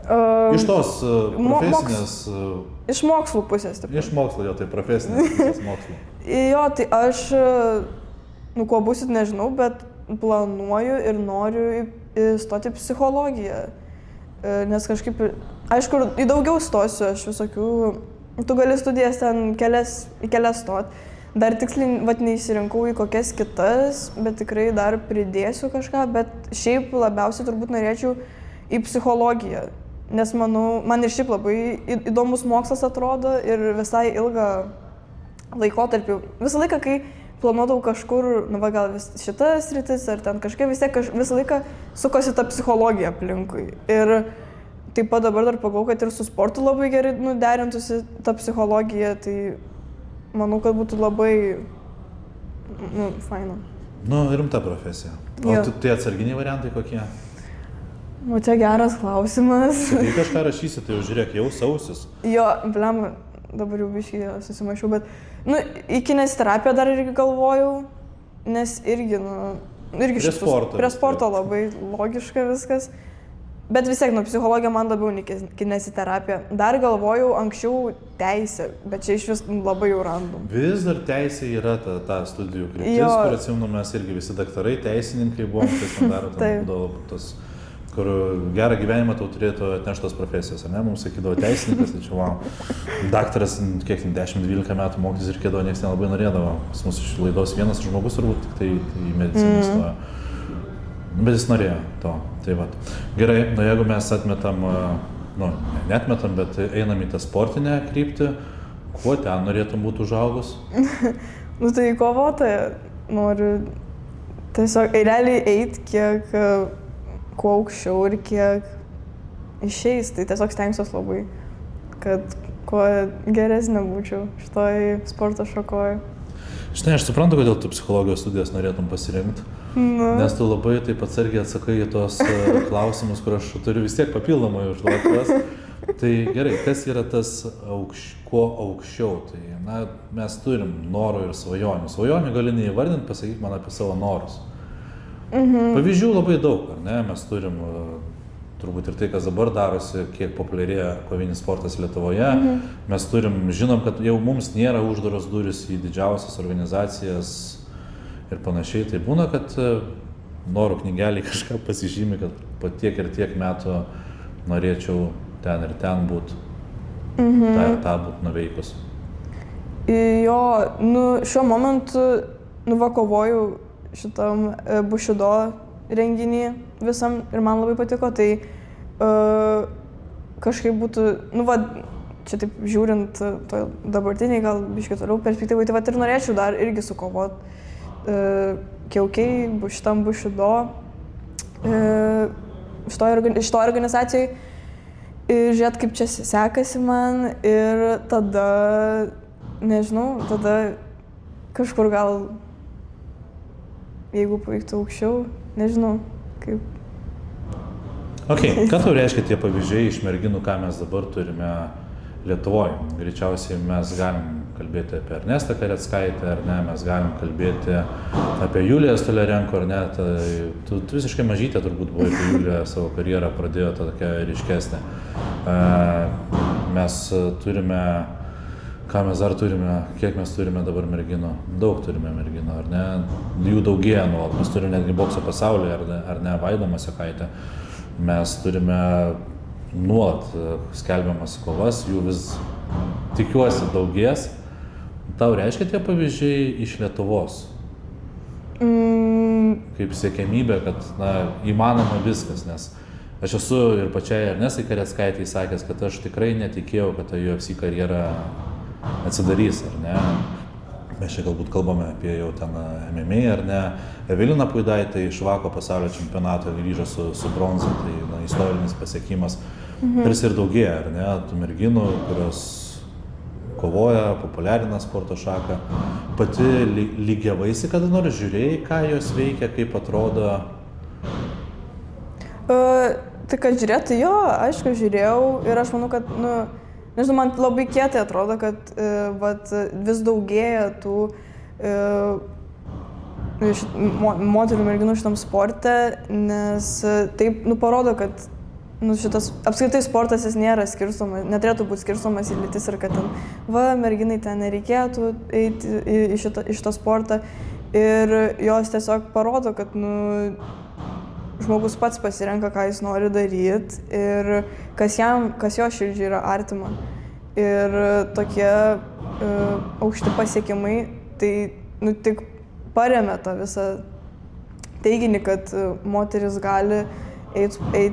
Iš tos profesinės... Iš mokslo pusės. Taip. Iš mokslo, jo, tai profesinės pusės mokslo. Jo, tai aš, kuo būsit, nežinau, bet planuoju ir noriu įstoti į psichologiją. Nes kažkaip, aišku, į daugiau stosiu, aš visokių, tu gali studijas ten į kelias stot. Dar tiksliai, neįsirinkau į kokias kitas, bet tikrai dar pridėsiu kažką, bet šiaip labiausiai turbūt norėčiau į psichologiją. Nes manau, man ir šiaip labai įdomus mokslas atrodo ir visai ilgą laikotarpį. Visą laiką, kai planuodavau kažkur, gal šitas sritis ar ten kažkaip, visą laiką sukosi ta psichologija aplinkui. Ir taip pat dabar dar pagalvojau, kad ir su sportu labai gerai derintųsi ta psichologija, tai manau, kad būtų labai, faina. Rimta profesija. O tai atsarginiai variantai kokie? Čia geras klausimas. Kai kažką rašysi, tai jau žiūrėk, jau sausis. Jo, blem, dabar jau biškį susimaišiau, bet, į kineziterapiją dar irgi galvojau, nes irgi, prie sporto labai logiška viskas. Bet vis tiek, psichologija man labiau nei kineziterapija. Dar galvojau anksčiau teisę, bet čia iš vis labai jau random. Vis dar teisė yra ta studijų kryptis, kur atsimenu mes irgi visi daktarai, teisininkai buvom, tai man daro ten būdavo tas, kur gerą gyvenimą tau turėtų atneštos profesijos, ar ne? Mums sakydavo teisininkas, tai čia wow. Daktaras, kiek 10-12 metų mokytis ir kėdavo, niekas nelabai norėdavo. Pas mus iš laidos vienas žmogus turbūt tik tai į mediciną įstojo. Bet jis norėjo to, tai va. Gerai, jeigu mes atmetam, netmetam, bet einam į tą sportinę kryptį, kuo ten norėtum būti užaugus? Tai kovotoja, noriu tiesiog realiai eiti kuo aukščiau ir kiek išeis, tai tiesiog stengsiuos labai, kad kuo geresnė būčiau šitoj sporto šakoje. Žinai, aš suprantu, kodėl tu psichologijos studijas norėtum pasirinkti, nes tu labai taip atsargiai atsakai į tos klausimus, kur aš turiu vis tiek papildomai užduotas. Tai gerai, kas yra tas kuo aukščiau? Tai, mes turim norų ir svajonių. Svajonių gali neįvardinti, pasakyk man apie savo norus. Pavyzdžių labai daug, ar ne? Mes turim turbūt ir tai, kas dabar darosi, kiek populiarėja kovinis sportas Lietuvoje. Mes žinom, kad jau mums nėra uždaros durys į didžiausias organizacijas ir panašiai. Tai būna, kad norų knygelį kažką pasižymi, kad po tiek ir tiek metų norėčiau ten ir ten būti, tą ir tą būti nuveikus. Jo, šiuo momentu kovoju šitam Bushido renginį visam ir man labai patiko, tai kažkaip būtų, čia taip žiūrint dabartiniai, gal biškai toliau perspektyvai, tai ir norėčiau dar irgi sukovot kiaukiai šitam Bushido šitoj organizacijai ir žiūrėt, kaip čia sekasi man ir tada, nežinau, tada kažkur gal, jeigu pavyktų aukščiau, nežinau, kaip. Ką tau reiškia tie pavyzdžiai iš merginų, ką mes dabar turime Lietuvoje? Greičiausiai mes galim kalbėti apie Ernestą Kareckaitę, ar ne, mes galim kalbėti apie Juliją Stoliarenko, ar ne, tu visiškai mažytė turbūt buvai, kai Julija savo karjerą pradėjo tokia ryškesnė. Mes turime, ką mes dar turime, kiek mes turime dabar merginų? Daug turime merginų, ar ne? Jų daugėja nuolat. Mes turime netgi bokso pasaulyje, ar ne, Vaida Masekaitė. Mes turime nuolat skelbiamas kovas, jų vis tikiuosi daugės. Tau reiškia tie pavyzdžiai iš Lietuvos? Kaip siekiamybė, kad įmanoma viskas, nes aš esu ir pačiai Ernestai Kareckaitei sakęs, kad aš tikrai netikėjau, kad ta UFC karjera atsidarys, ar ne. Mes čia galbūt kalbame apie jau ten MMA, ar ne. Evelina Puidaitė iš Vako pasaulio čempionato grįžo su bronza, tai istorinis pasiekimas. Tarsi ir daugėja, ar ne, tų merginų, kurios kovoja, populiarina sporto šaką. Pati lygiavaisi kada nors žiūrėjai, ką jos veikia, kaip atrodo? Tai kad žiūrėti, jo, aišku, žiūrėjau ir aš manau, kad, nežinau, man labai kietai atrodo, kad vis daugėja tų moterų merginų šitam sporte, nes taip, parodo, kad šitas apskritai sportas jis nėra skirstomas, neturėtų būti skirstomas į lytis ir kad ten, merginai ten nereikėtų eiti į šitą sportą. Ir jos tiesiog parodo, kad, žmogus pats pasirenka, ką jis nori daryti ir kas jo širdžiai yra artima. Ir tokie aukšti pasiekimai, tai, tik paremia tą visą teiginį, kad moteris gali eiti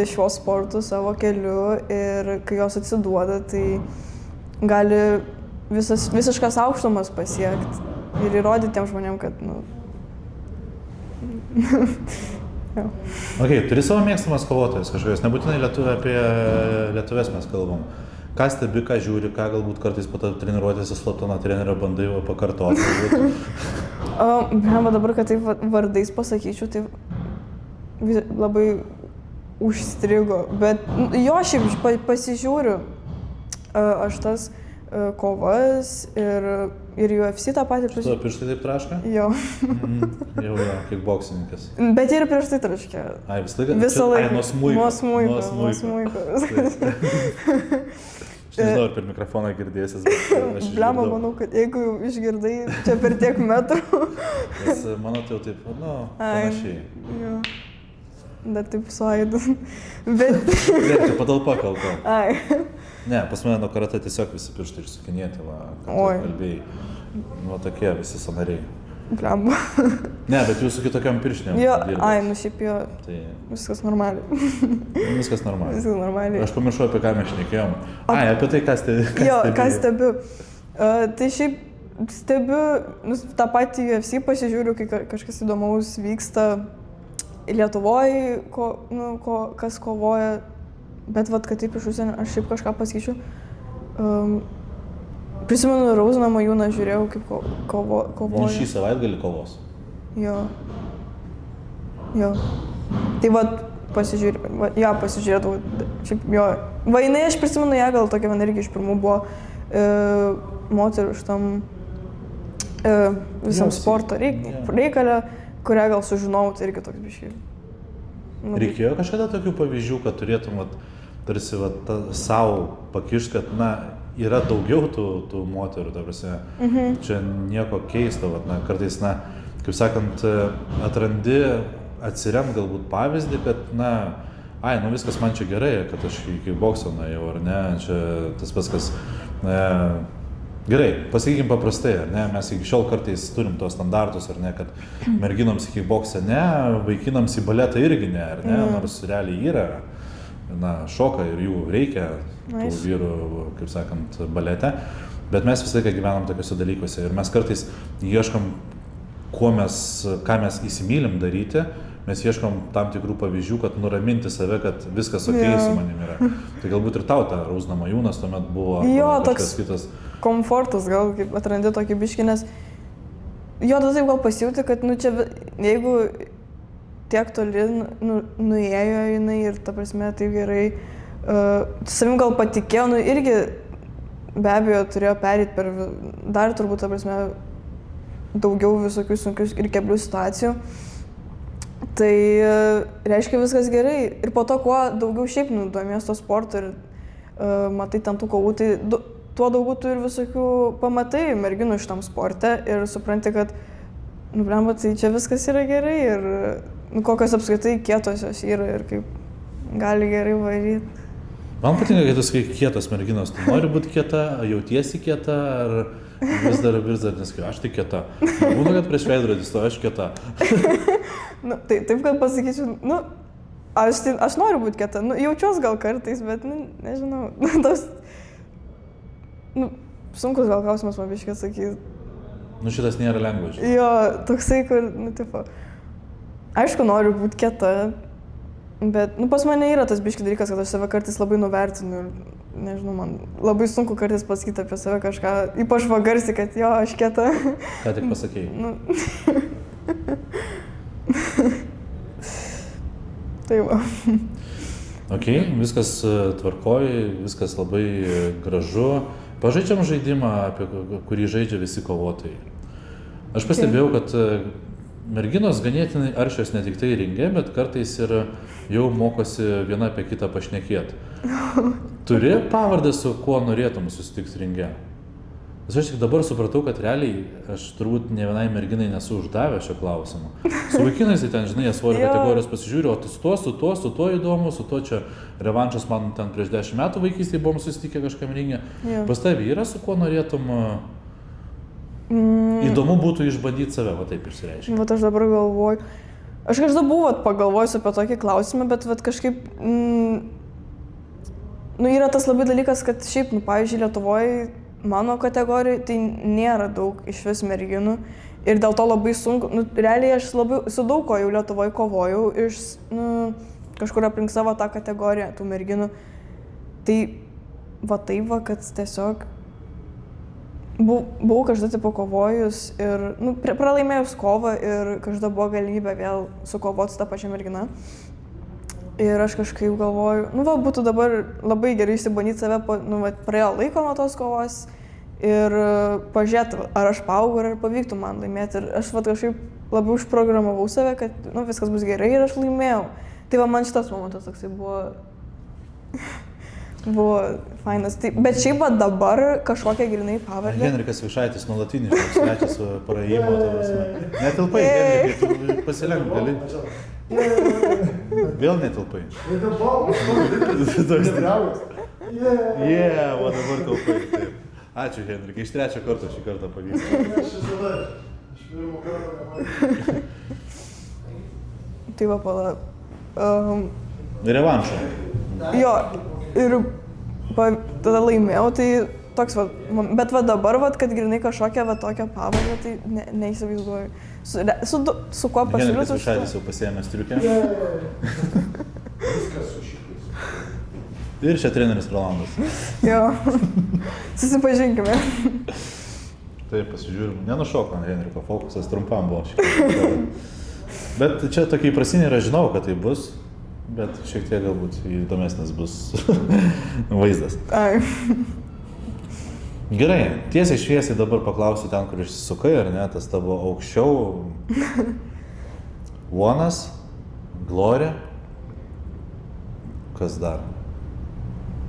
šiuo sportu savo keliu ir kai jos atsiduoda, tai gali visiškas aukštumas pasiekti ir įrodyti tiem žmonėm, kad, Ok, turi savo mėgstamas kovotojas kažkokios, nebūtinai apie lietuvės mes kalbam. Ką stebi, ką žiūri, ką galbūt kartais po to treniruotėse slapta nuo trenerio bandai pakartoti. Dabar, kad taip vardais pasakyčiau, tai labai užstrigo, bet jo šiaip pasižiūriu aš tas kovas ir UFC tą patį pasižiūriu. Tu pirštai taip traška? Jo. Jau, kaip boksininkas. Bet ir prieš tai traškė. Ai, visą laiką? Nuo smuiko. Aš nežinau, ar per mikrofoną girdėsis, bet aš Blema, manau, kad jeigu išgirdai čia per tiek metrų. Nes mano tai jau taip, panašiai. Jo. Dar taip suaidu. Bet... Lėkti, patalpa kalba. Ai. Ne, pas mane nuo karate tiesiog visi pirštai išsukinėti, kad tu kalbėjai. Tokie visi sanariai. Blema. Ne, bet jūs su kitokiam pirštinėm. Jo, dirbės. Šiaip jo. Tai... Viskas normaliai. Viskas normaliai. Viskas normaliai. Aš pamiršau, apie ką mes šnekėjom. Apie tai, ką stebi. Jo, ką stebiu. Tai šiaip stebiu, tą patį UFC pasižiūriu, kai kažkas įdomaus vyksta Lietuvoje, kas kovoja, bet kad taip iš užsienio, aš šiaip kažką pasakyčiau. Prisimenu, Rauziną Majūną žiūrėjau, kaip kovoja. Šį savaitgalį kovos? Jo. Tai pasižiūrėdavau, šiaip jo. Jinai, aš prisimenu ją, gal tokia man irgi iš pirmų buvo moterų šitam visam sporto reikalę, kurią gal sužinojau, tai irgi toks biškai. Reikėjo kažkada tokių pavyzdžių, kad turėtum tarsi savo pakišti, kad yra daugiau tų moterų, ta prasme. Čia nieko keisto, kartais, kaip sakant, atrandi, atsirem galbūt pavyzdį, kad, viskas man čia gerai, kad aš iki bokso nuėjau, ar ne, čia tas pats, kas, gerai, pasakykim paprastai, ar ne, mes iki šiol kartais turim tos standartus, ar ne, kad merginoms iki bokso ne, vaikinams į baletą irgi ne, ar ne, nors realiai yra. Šoka ir jų reikia, tų vyrų, kaip sakant, balete, bet mes visą laiką gyvenam tokiuose dalykuose ir mes kartais ieškom, ką mes įsimylim daryti, mes ieškom tam tikrų pavyzdžių, kad nuraminti save, kad viskas okei su manim yra. Tai galbūt ir tau ta Rauzina Majūnas tuomet buvo kažkas kitas. Komfortas gal, kaip atrandi tokį biškį, nes jo, tu taip gal pasijauti, kad čia, jeigu tiek toli nuėjo jinai ir, ta prasme, taip gerai, savim gal patikėjo, irgi be abejo turėjo pereiti per dar turbūt, ta prasme, daugiau visokių sunkių ir keblių situacijų. Tai reiškia viskas gerai ir po to, kuo daugiau šiaip domies to sporto ir matai ten tų kovų, tai tuo daugiau tu ir visokių pamatai merginų šitam sporte ir supranti, kad, blemba, tai čia viskas yra gerai ir kokios apskritai kietosios yra ir kaip gali gerai varyti. Man patinka, kad tu sakai kietos merginos. Tu nori būti kieta, jautiesi kieta, ar vis dar nesakai, aš tai kieta. Būna, kad prieš veidrodį stoju, aš kieta. Taip, kad pasakyčiau, aš noriu būti kieta. Jaučiuos gal kartais, bet, nežinau, tos... sunkus gal klausimas man biškai atsakyti. Šitas nėra lengva, žinai. Jo, toksai, kur, tipo... Aišku, noriu būti kieta, bet, pas mane yra tas biški dalykas, kad aš save kartais labai nuvertinu ir, nežinau, man labai sunku kartais pasakyti apie save kažką, ypač vagarsi, kad jo, aš kieta. Ką tik pasakėjai? Tai va. Ok, viskas tvarkoj, viskas labai gražu. Pažaidžiam žaidimą, apie kurį žaidžia visi kovotojai. Aš pastebėjau, kad merginos ganėtinai aršios ne tik tai ringe, bet kartais ir jau mokosi viena apie kitą pašnekėti. Turi pavardę, su kuo norėtum susitikti ringe? Nes aš tik dabar supratau, kad realiai aš turbūt ne vienai merginai nesu uždavęs šio klausimą. Su vaikinais tai ten, žinai, jie svorio kategorijos pasižiūri, o tai su tuo įdomu, su tuo čia revanšas man ten prieš 10 metų vaikystėje buvom susitikę kažkam ringe. Pas tavį yra su kuo norėtum įdomu būtų išbandyti save, va taip išsireiškia. Vat aš dabar galvoju. Aš kažkada buvau pagalvojus apie tokį klausimą, bet vat kažkaip... yra tas labai dalykas, kad šiaip, pavyzdžiui, Lietuvoje mano kategorijoje tai nėra daug iš vis merginų ir dėl to labai sunku, realiai aš labai su daug ko jau Lietuvoje kovojau iš kažkur aplink savo tą kategoriją tų merginų. Tai va taip va, kad tiesiog buvau kažkada tipo kovojus ir pralaimėjus kovą ir kažkada buvo galimybė vėl sukovoti su tą pačią merginą. Ir aš kažkaip galvoju, būtų dabar labai gerai išsibandyti save, praėjo laiko nuo tos kovos ir pažiūrėti, ar aš paaugau, ar pavyktų man laimėti. Ir aš kažkaip labiau užprogramavau save, kad viskas bus gerai ir aš laimėjau. Tai man šitas momentas toksai buvo fainas. Bet šiaip dabar kažkokia grinai pavardė. Henrikas Višaitis nuolatinis, svečias praėjimo. Netilpai, Henrikai, tu pasilenk gali. Vėl netilpai. O dabar tilpai. Ačiū, Henrikai, iš trečio karto šį kartą pavyko. Iš pirmo karto nematau. Tai va, pala. Revanšą. Jo, ir tada laimėjau, tai toks va, bet va dabar, kad grinai kažkokią va tokią pavardę, tai neįsivaizduoju. Su kuo pasiūlytų? Henrikas Višaitis jau pasiėmė striukę. Viskas su šitais. Ir čia treneris Rolandas. Jo, susipažinkime. Taip, pasižiūrim. Nenušoko ant Henriko, fokusas trumpam buvo šiek tiek. Bet čia tokia įprastinė ir aš žinau, kad tai bus, bet šiek tiek galbūt įdomesnis bus vaizdas. Ai. Gerai, tiesiai šviesiai dabar paklausiu ten, kur išsisukai, ar ne, tas tavo aukščiau. Vonas, Glorė, kas dar?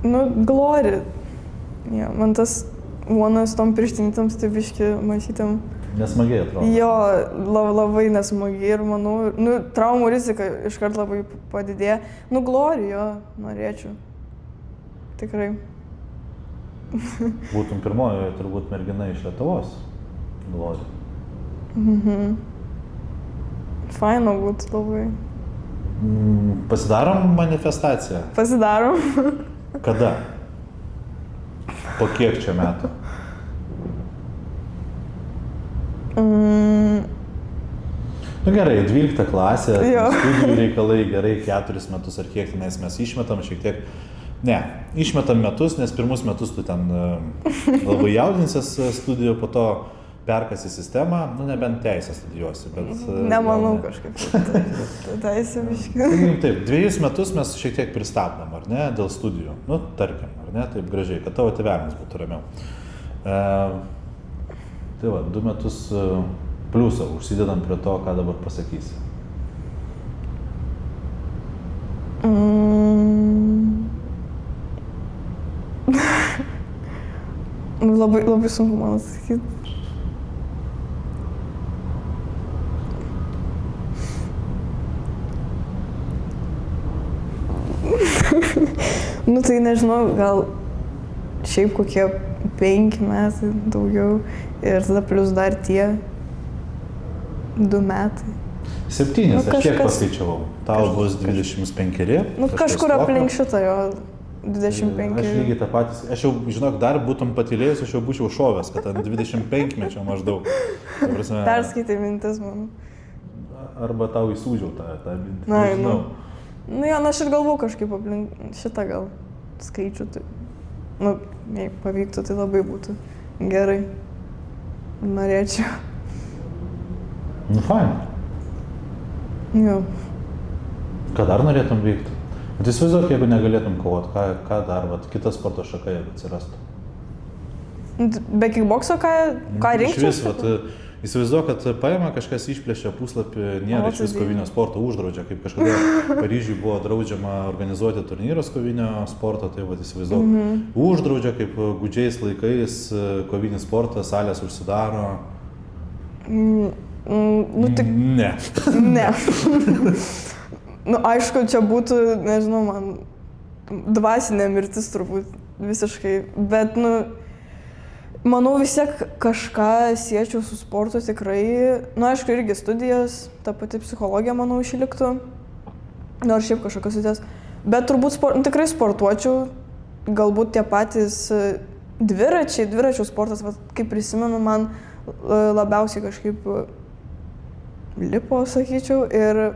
Glorė. Ja, man tas Vonas tom pirštinytams, tai biški mažytėm. Nesmagiai atrodo. Jo, labai nesmagiai ir manau, traumų rizika iškart labai padidėja. Glorė, jo, norėčiau. Tikrai. Būtum pirmoji turbūt mergina iš Lietuvos, Glorė. Faino būtų labai. Pasidarom manifestaciją? Pasidarom. Kada? Po kiek čia metų? Gerai, 12 klasė, studijų reikalai, gerai, 4 metus ar kiek mes išmetam šiek tiek. Ne, išmetam metus, nes pirmus metus tu ten labai jaudinsies studijų, po to perkasi sistemą, nebent teisę studijuosi, bet... Nemanau kažkaip. Teisę biškai. Taip, 2 metus mes šiek tiek pristabdom, ar ne, dėl studijų. Tarkim, ar ne, taip gražiai, kad tavo tėveliams būtų ramiau. Tai va, 2 metus pliusą užsidedam prie to, ką dabar pasakysi. Labai sunku man atsakyti. Tai nežinau, gal šiaip kokie 5 metai daugiau ir tada plius dar tie 2 metai. 7, aš kiek paskaičiavau. Tau bus 25. Kažkur aplink šitą jo 25. Aš lygiai tą patį. Aš jau, žinok, dar būtum patylėjus, aš jau būčiau šovęs, kad ant 25 mečio maždaug. Perskaitai mintis, man. Arba tau įsūdžiau tą mintį. Nežinau. Aš ir galvau kažkaip aplink šitą gal skaičių. Jei pavyktų, tai labai būtų gerai. Norėčiau. Fain. Jo. Ką dar norėtum vykti? Bet įsivaizduok, jeigu negalėtum kovoti, ką dar, kita sporto šaka, jeigu atsirastų? Be kickbokso ką rinkčiau? Iš vis, Įsivaizduoju, kad paima kažkas išplėšia puslapį, nėra iš vis kovinio sporto, uždraudžia, kaip kažkada Paryžiui buvo draudžiama organizuoti turnyrus kovinio sporto, tai va įsivaizduoju, uždraudžia, kaip gūdžiais laikais kovinis sportas, salės užsidaro. Tik... Ne. Ne. Aišku, čia būtų, nežinau, man dvasinė mirtis turbūt visiškai, bet, manau vis tiek kažką siečiau su sportu tikrai, aišku, irgi studijas, ta pati psichologija, manau, išliktų, nors šiaip kažkokios studijas, bet turbūt tikrai sportuočiau, galbūt tie patys dviračių sportas, kaip prisimenu, man labiausiai kažkaip lipo, sakyčiau, ir,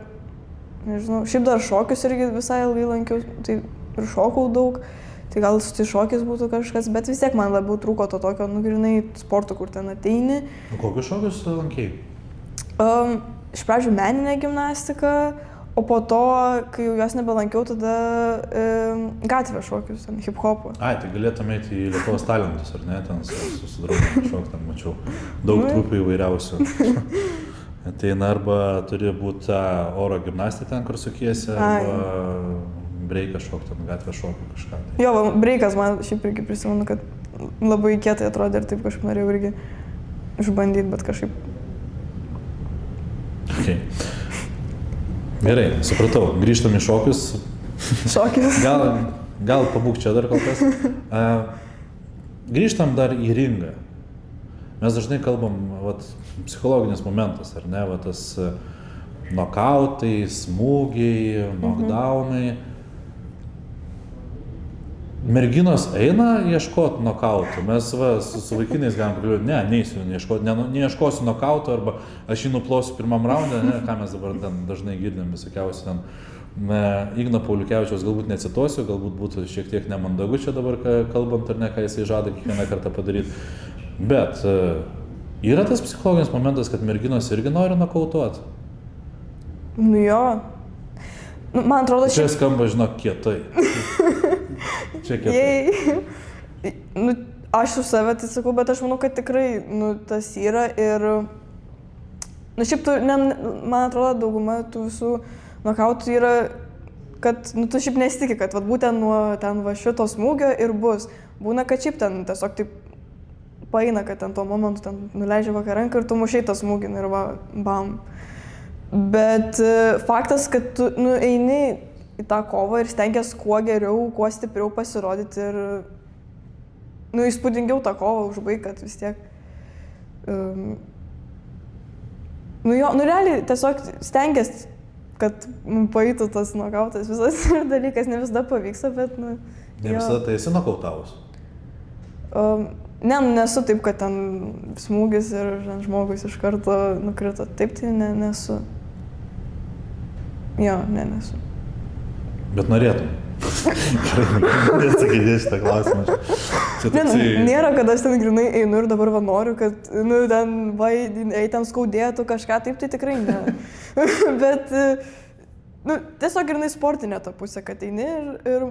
nežinau, šiaip dar šokius irgi visai ilgai lankiau, tai ir šokau daug. Tai gal su tai šokis būtų kažkas, bet vis tiek man labiau trūko to tokio, grinai sporto, kur ten ateini. Kokius šokius lankei? Iš pradžių meninę gimnastiką, o po to, kai jau jos nebelankiau, tada gatvės šokius, ten hip-hopą. Tai galėtume eiti į Lietuvos talentus, ar ne, ten su draugami šokti, ten mačiau daug trupių įvairiausių. Ateina arba turi būti oro gimnastika ten, kur sukiesi, arba breiką šokti, gatvę šokį kažką. Jo, breikas man šiaip irgi prisimenu, kad labai kietai atrodė ir taip kažkaip norėjau irgi išbandyti, bet kažkaip... Okay. Gerai, supratau, grįžtam į šokius. Šokis. Gal pabūk čia dar kol kas. Grįžtam dar į ringą. Mes dažnai kalbam, psichologinis momentas, ar ne, tas nokautai, smūgiai, knockdownai. Merginos eina ieškoti nokautų, mes su vaikinais galim pakalbėti, neisiu ieškoti, neieškosiu nokautų, arba aš jį nuplosiu pirmam raunde, ką mes dabar ten dažnai girdim visokiausiai ten. Igno Pauliukevičiaus galbūt necituosiu, galbūt būtų šiek tiek nemandagu čia dabar kalbant, ar ne, ką jisai žada kiekvieną kartą padaryti. Bet yra tas psichologinis momentas, kad merginos irgi nori nokautuoti. Jo. Man atrodo, čia skamba, žinok, kietai. Čia kietai. Aš už save tai sakau, bet aš manau, kad tikrai tas yra ir... Šiaip man atrodo, dauguma tų visų nokautų yra, kad tu šiaip nesitikė, kad būtent nuo ten šito smūgio ir bus. Būna, kad šiaip ten tiesiog taip paeina, kad ten tuo momentu ten nuleidžia kokią ranką ir tu mušiai tą smūgį ir bam. Bet faktas, kad tu eini į tą kovą ir stengiasi kuo geriau, kuo stipriau pasirodyti ir įspūdingiau tą kovą užbaigti, kad vis tiek... Realiai tiesiog stengiasi, kad paeitų tas nokautas. Visas dalykas ne visada pavyksta, bet... Ne visada tai esi nokautavus? Nesu taip, kad ten smūgis ir žmogus iš karto nukrito. Taip, tai nesu. Jo, nesu. Bet norėtum. Nesakydė šitą klausimą. Nėra, kad aš ten grinai einu ir dabar noriu, kad ten skaudėtų kažką, taip tai tikrai ne. Bet tiesiog grinai sportinė ta pusė, kad eini ir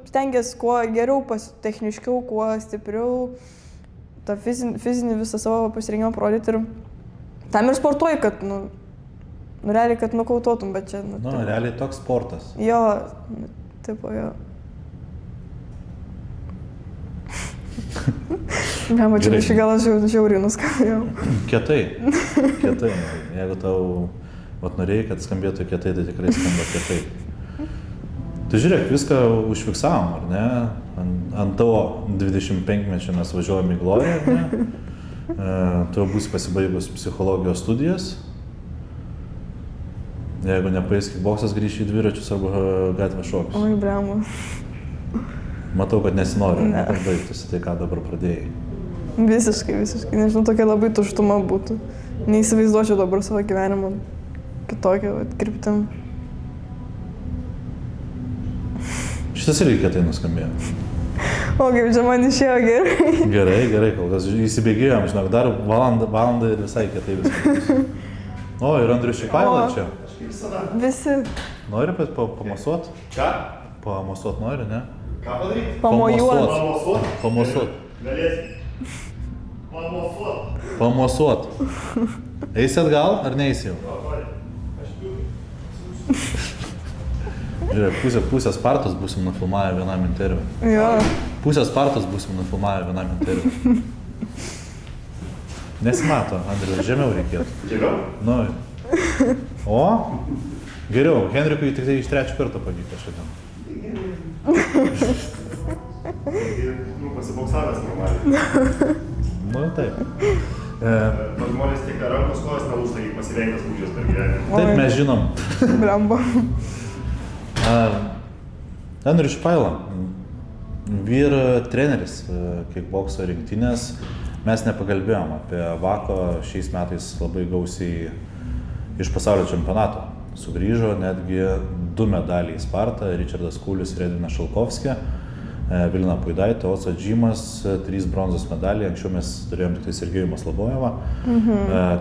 stengiasi kuo geriau, techniškiau, kuo stipriau tą fizinį visą savo pasirinkimą parodyti ir tam ir sportuoji, kad realiai, kad nokautuotum, bet čia... Realiai toks sportas. Jo, tipo, jo. Mačiau, iš gal aš žiauriai nuskambėjau. Kietai. Jeigu tau norėjai, kad skambėtų kietai, tai tikrai skamba kietai. Tai žiūrėk, viską užfiksavom, ar ne? Ant tavo 25-mečio mes važiuojam į Gloriją, ar ne? Tu būsi pasibaigus psichologijos studijas. Jeigu nepaeis kickboksas, grįši į dviračius arba gatvės šokius. Oi, bremu. Matau, kad nesinori, kad baigtųsi tai, ką dabar pradėjai. Visiškai. Nežinau, tokia labai tuštuma būtų. Neįsivaizduočiau dabar savo gyvenimą kitokią kryptim. Šitas irgi kietai nuskambėjo. O kaip čia man išėjo gerai. Gerai, kol kas įsibėgėjom, žinok, dar valandą ir visai kietai viskas. O, ir Andrius Šipaila čia. Visi. Nori pamasuot? Ką? Pamasuot nori, ne? Ką padaryti? Pamojuot. Pamosuot. Galėsim. Pamosuot. Eisi atgal ar neisi jau? Žiūrėk, pusę Spartos būsim nufilmavę vienam interviu. Jo. Pusę Spartos būsim nufilmavę vienam interviu. Nesimato, Andrius, žemiau reikėtų. Žemiau? Nu. O? Geriau, Henrikui tik tai iš 3 karto pavyko šiandien. Pasiboksavęs normaliai. Nu, taip. Bet žmonės tiek rankos kojas nelūžta, kai pasirengęs lūžęs per gyvenimą. Taip, mes žinom. Blemba. Andrius Špaila, vyr treneris kickbokso rinktinės. Mes nepakalbėjom apie Vako šiais metais labai gausiai iš pasaulio čempionato. Sugrįžo netgi 2 medaliai į Spartą, Ričardas Kulius ir Edvinas Šalkovskė, Vilina Puidaitė, Oso Džimas, 3 bronzos medaliai, anksčiau mes turėjom tik tai Sergejų Maslobojevą.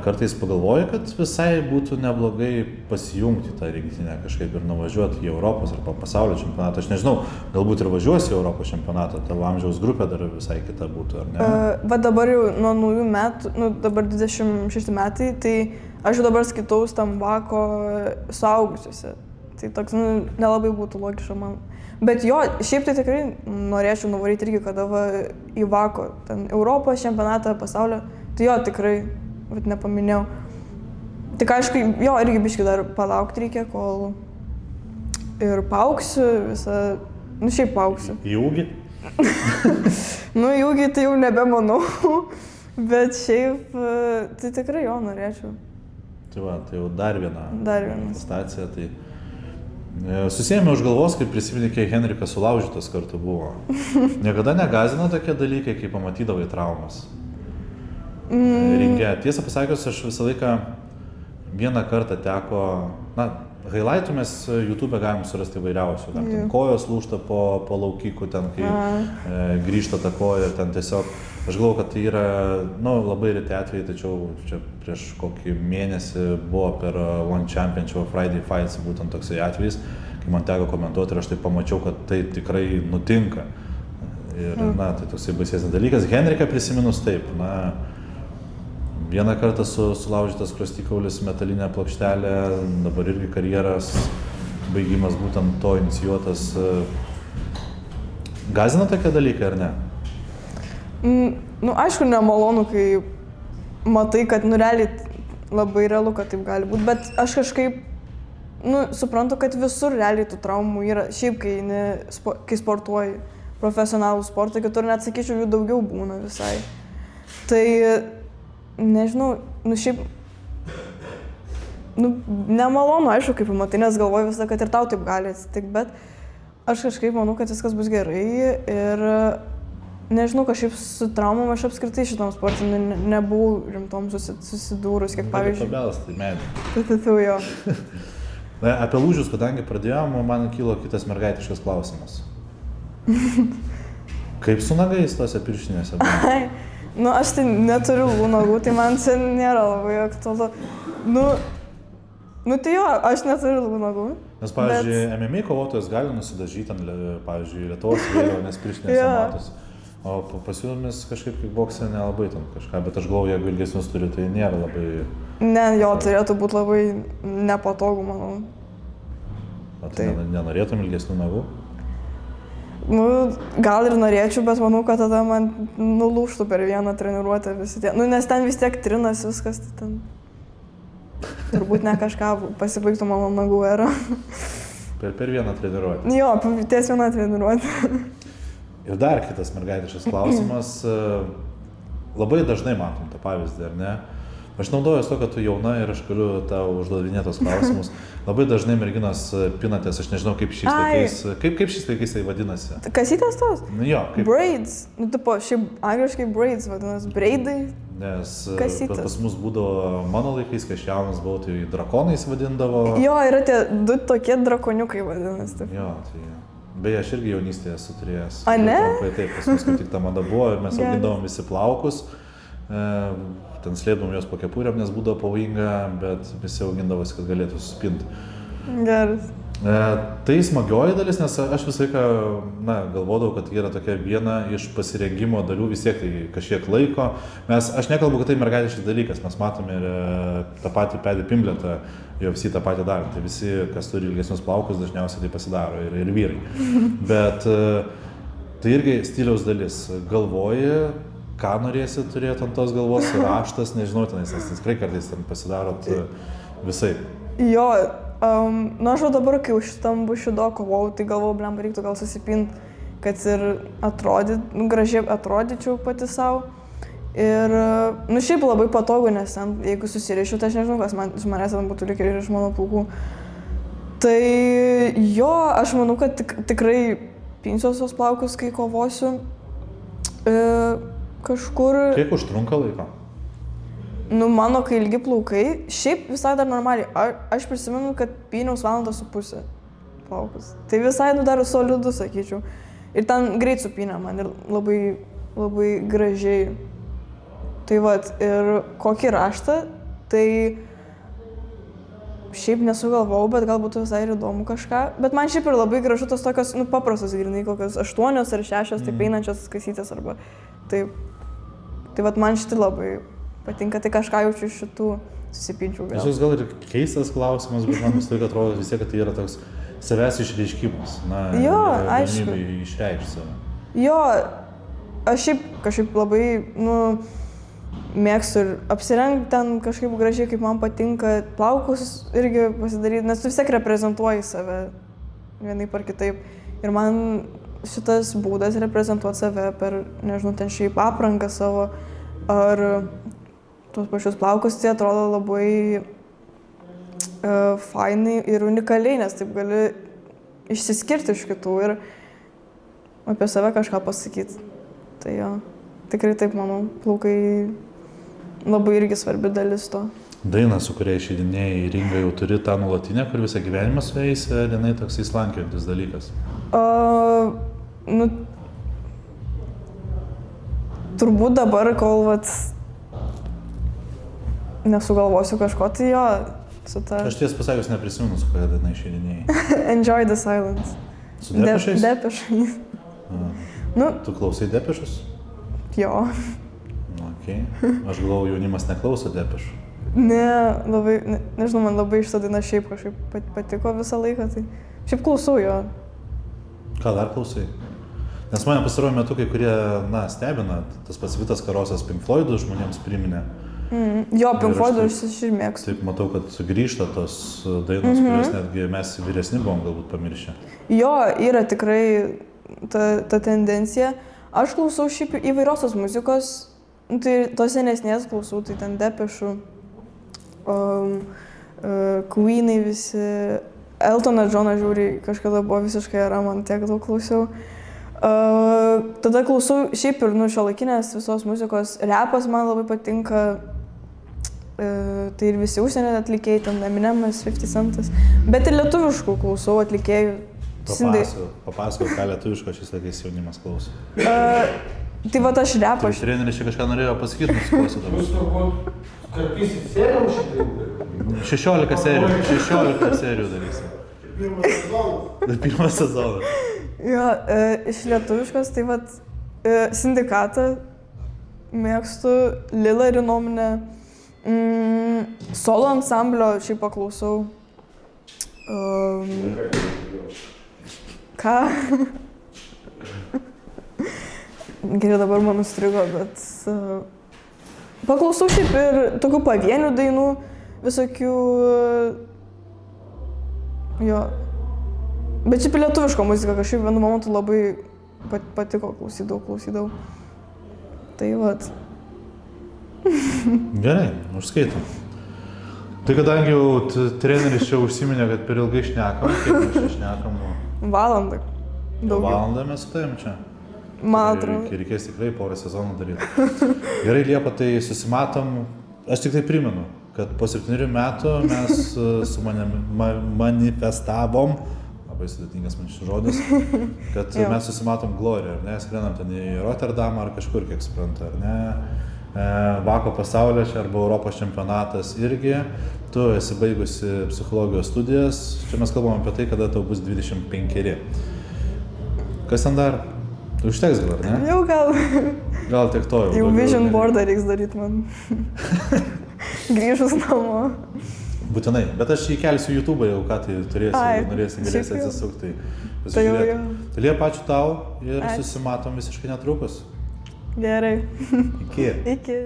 Kartais pagalvoju, kad visai būtų neblogai pasijungti tą rinktinę kažkaip ir nuvažiuoti į Europos arba pasaulio čempionatą. Aš nežinau, galbūt ir važiuosi į Europos čempionatą, tavo amžiaus grupė dar visai kita būtų, ar ne? Va dabar jau nuo naujų metų, dabar 26 metai, tai aš jau dabar skaitau tam Vako suaugusiuose. Tai toks, nelabai būtų logiška man. Bet jo, šiaip tai tikrai norėčiau nuvaryti irgi kada į Vako, ten Europos čempionatą, pasaulio. Tai jo, tikrai, bet nepaminėjau. Tik aišku, jo, irgi biškai dar palaukti reikia, kol ir paauksiu visą, šiaip paauksiu. Į ūgį? Į ūgį tai jau nebemanau, bet šiaip tai tikrai jo norėčiau. Tai va, tai jau dar viena stacija. Tai susėmė už galvos, kai prisiminė, kai Henrikas sulaužytas kartu buvo. Niekada negazino tokie dalykai, kai pamatydavai traumas. Ringe. Tiesą pasakius, aš visą laiką vieną kartą teko, highlightų mes YouTube galim surasti įvairiausių. Ten kojos lūžta po laukikų, ten kai grįžta ta koja, ten tiesiog. Aš galvoju, kad tai yra labai reti atvejai, tačiau čia prieš kokį mėnesį buvo per One Championship Friday Fights būtent toksai atvejis, kai man teko komentuoti ir aš tai pamačiau, kad tai tikrai nutinka. Ir tai toksai baisesnis dalykas. Henriką prisiminus taip, vieną kartą sulaužytas skruostikaulis, metalinė plokštelė, dabar irgi karjeros baigimas būtent to inicijuotas. Gazina tokie dalykai, ar ne? Aišku, nemalonu, kai matai, kad realiai labai realu, kad taip gali būti, bet aš kažkaip, suprantu, kad visur realiai tų traumų yra, šiaip kai sportuoji profesionalų sportą, kitur net sakyčiau, jų daugiau būna visai. Tai, nežinau, šiaip, nemalonu, aišku, kaip matai, nes galvoju visą, kad ir tau taip gali atsitikti, bet aš kažkaip manau, kad viskas bus gerai ir nežinau, kažkaip su traumom aš apskritai šitam sportui nebuvau rimtom susidūrus, kiek pavyzdžiui. Pabelas, tai medė. Jo. Apie lūžius, kadangi pradėjom, man kilo kitas mergaitiškas klausimas. Kaip su nagais tose pirštinėse? Aš tai neturiu nagų, tai man čia nėra labai aktualu. Tai jo, aš neturiu nagų. Nes, pavyzdžiui, MMA kovotojas gali nusidažyti, pavyzdžiui, Lietuvos vėliavą, nes pirštinėse matosi. O pas jumis kažkaip kickbokse nelabai ten kažką, bet aš galvoju, jeigu ilgesnius turi, tai nėra labai... Ne, jo, turėtų būti labai nepatogu, manau. Tai nenorėtum ilgesnių nagų? Gal ir norėčiau, bet manau, kad tada man nulūžtų per vieną treniruotę visi tie. Nes ten vis tiek trinas viskas, tai ten... Turbūt ne kažką pasibaigtų mano nagų era. Per vieną treniruotę? Jo, ties vieną treniruotę. Ir dar kitas mergaitiškas klausimas. Labai dažnai matom tą pavyzdį, ar ne? Aš naudojuosi to, kad tu jauna ir aš galiu tau užduodinėti tos klausimus. Labai dažnai merginos pinatės, aš nežinau, kaip šiais laikais, kaip šiais laikais tai vadinasi. Kasytės tos? Jo, kaip... Braids. Šiaip angliškai braids vadinasi, braidai. Nes pas mus būdavo mano laikais, kai aš jaunas buvau, tai drakonais vadindavo. Jo, yra tie 2 tokie drakoniukai vadinasi. Jo, tai... Beje, aš irgi jaunystėje esu turėjęs. A, ne? Taip, pas mus kaip tik ta mada buvo ir mes augindavom visi plaukus. Ten slėpdavom juos po kepurėm, nes būdavo pavojinga, bet visi augindavosi, kad galėtų suspinti. Geras. Tai smagioji dalis, nes aš visą laiką galvodavau, kad yra tokia viena iš pasirengimo dalių, vis tiek tai kažkiek laiko. Aš nekalbu, kad tai mergaitiškas dalykas, mes matome ir tą patį Paddy Pimbletą, jo visi tą patį daro. Tai visi, kas turi ilgesnius plaukus, dažniausiai tai pasidaro ir vyrai. Bet tai irgi stiliaus dalis. Galvoji, ką norėsi turėti ant tos galvos, raštas, nežinau, nes tikrai kartais ten pasidarot visai. Jo, aš dabar, kai už šitam Bushido kovau, tai galvojau, blemba, reiktų gal susipinti, kad ir gražiai atrodyčiau pati savo. Ir, šiaip labai patogu, nes ten, jeigu susirišiu, tai aš nežinau, kas iš manęs ten būtų likę ir iš mano plaukų. Tai jo, aš manau, kad tikrai pinsiuos tos plaukus, kai kovosiu kažkur. Kiek užtrunka laiko? Mano, kai ilgi plaukai, šiaip visai dar normaliai. Aš prisimenu, kad pyniaus 1.5 valandos plaukus. Tai visai dar solidu, sakyčiau. Ir ten greit supynė man ir labai, labai gražiai. Tai vat, ir kokį raštą, tai šiaip nesugalvojau, bet galbūt visai ir įdomu kažką. Bet man šiaip ir labai gražu tos tokios, paprastos grinai, kokios 8 ar 6, taip einančios kasytės arba taip. Tai vat man šitai labai patinka, tai kažką jaučiu iš šitų susipinčių gal. Šis gal ir keistas klausimas, bet man vis laik atrodo vis tiek, kad tai yra toks savęs išreiškimas. Jo, aišku. Išreikšti save. Jo, aš šiaip kažkaip labai, mėgstu ir apsirengti ten kažkaip gražiai, kaip man patinka, plaukus irgi pasidaryti, nes tu vis tiek reprezentuoji save vienaip ar kitaip. Ir man šitas būdas reprezentuoti save per, nežinau, ten šiaip aprangą savo ar tuos pačius plaukus, tai atrodo labai fainai ir unikaliai, nes taip gali išsiskirti iš kitų ir apie save kažką pasakyti. Tai jo, tikrai taip, manau, plaukai labai irgi svarbi dalis to. Daina, su kuria išeidinėjai į ringą, jau turi tą nuolatinę, kur visą gyvenimą su jais, ar jinai toks įslankiojantis dalykas? Turbūt dabar, kol nesugalvosiu kažko, tai jo, su ta... Aš tiesą pasakius neprisimenu, su kuria daina išeidinėjai. Enjoy the silence. Su Depešais? Depešais. Tu klausai Depešus? Jo. Okay. Aš galvoju, jaunimas neklauso Depešų. Ne, labai, nežinau, man labai šitą dainą šiaip kažkaip patiko visą laiką, tai šiaip klausau jo. Ką dar klausai? Nes mane pastaruoju metu kai kurie, stebina, tas pats Vitas Karosas Pink Floydų žmonėms priminė. Jo, Pink Floydų aš ir mėgstu. Taip matau, kad sugrįžta tos dainos, kurios netgi mes vyresni buvom galbūt pamiršę. Jo, yra tikrai ta tendencija. Aš klausau šiaip įvairiosios muzikos, tai tos senesnės klausau, tai ten Depešų, Queenai visi, Eltoną Johną žiūri, kažkada buvo visiškai era, man tiek daug klausiau. Tada klausau šiaip ir šiuolaikinės visos muzikos, repas man labai patinka, tai ir visi užsienio atlikėjai, ten Eminemas, 50 Centas, bet ir lietuviškų klausau atlikėjų. Papasakok, ką lietuviško šis laikais jaunimas klauso. Tai va aš repą. Tai treneris čia kažką norėjo pasakyti, nusiklausiu dabar. Jūs turbūt karpysit seriją už šitą? 16 serijų darysim. Pirmas sezonas. Pirmas sezonas. Jo, iš lietuviškos, tai vat Sindikatą mėgstu, Lilą ir Inominę, solo ansamblio šiaip paklausau. Ką? Gerai, dabar man nustrigo, bet paklausau šiaip ir tokių pavienių dainų, visokių, jo. Bet šiaip lietuviško muzika kažkaip vienu momentu labai patiko, klausydavau. Tai vat. Gerai, užskaitom. Tai kadangi jau treneris čia užsiminė, kad per ilgai šnekam, kiek mes čia šnekam? Valandą. Daugiau. Valandą mes su tavim čia. Man atrodo. Reikės tikrai porą sezonų daryti. Gerai, Liepa, tai susimatom. Aš tik tai primenu, kad po 7 metų mes su manifestavom, labai sudėtingas man šis žodis, kad mes susimatom Gloriją, ar ne, skrendam ten į Rotterdamą ar kažkur, kiek suprantu, ar ne. Vako pasaulio čia arba Europos čempionatas irgi. Tu esi baigusi psichologijos studijas. Čia mes kalbam apie tai, kada tau bus 25. Kas ten dar? Užteks gal, ar ne? Jau gal. Gal tik to jau. Jau vision boardą reiks daryti man. Grįžus namo. Būtinai, bet aš įkelsiu YouTube jau, ką tai norėsi, galėsi atsisukti. Tai Liepa, ačiū tau ir susimatom visiškai netrukus. Gerai. Iki. Iki.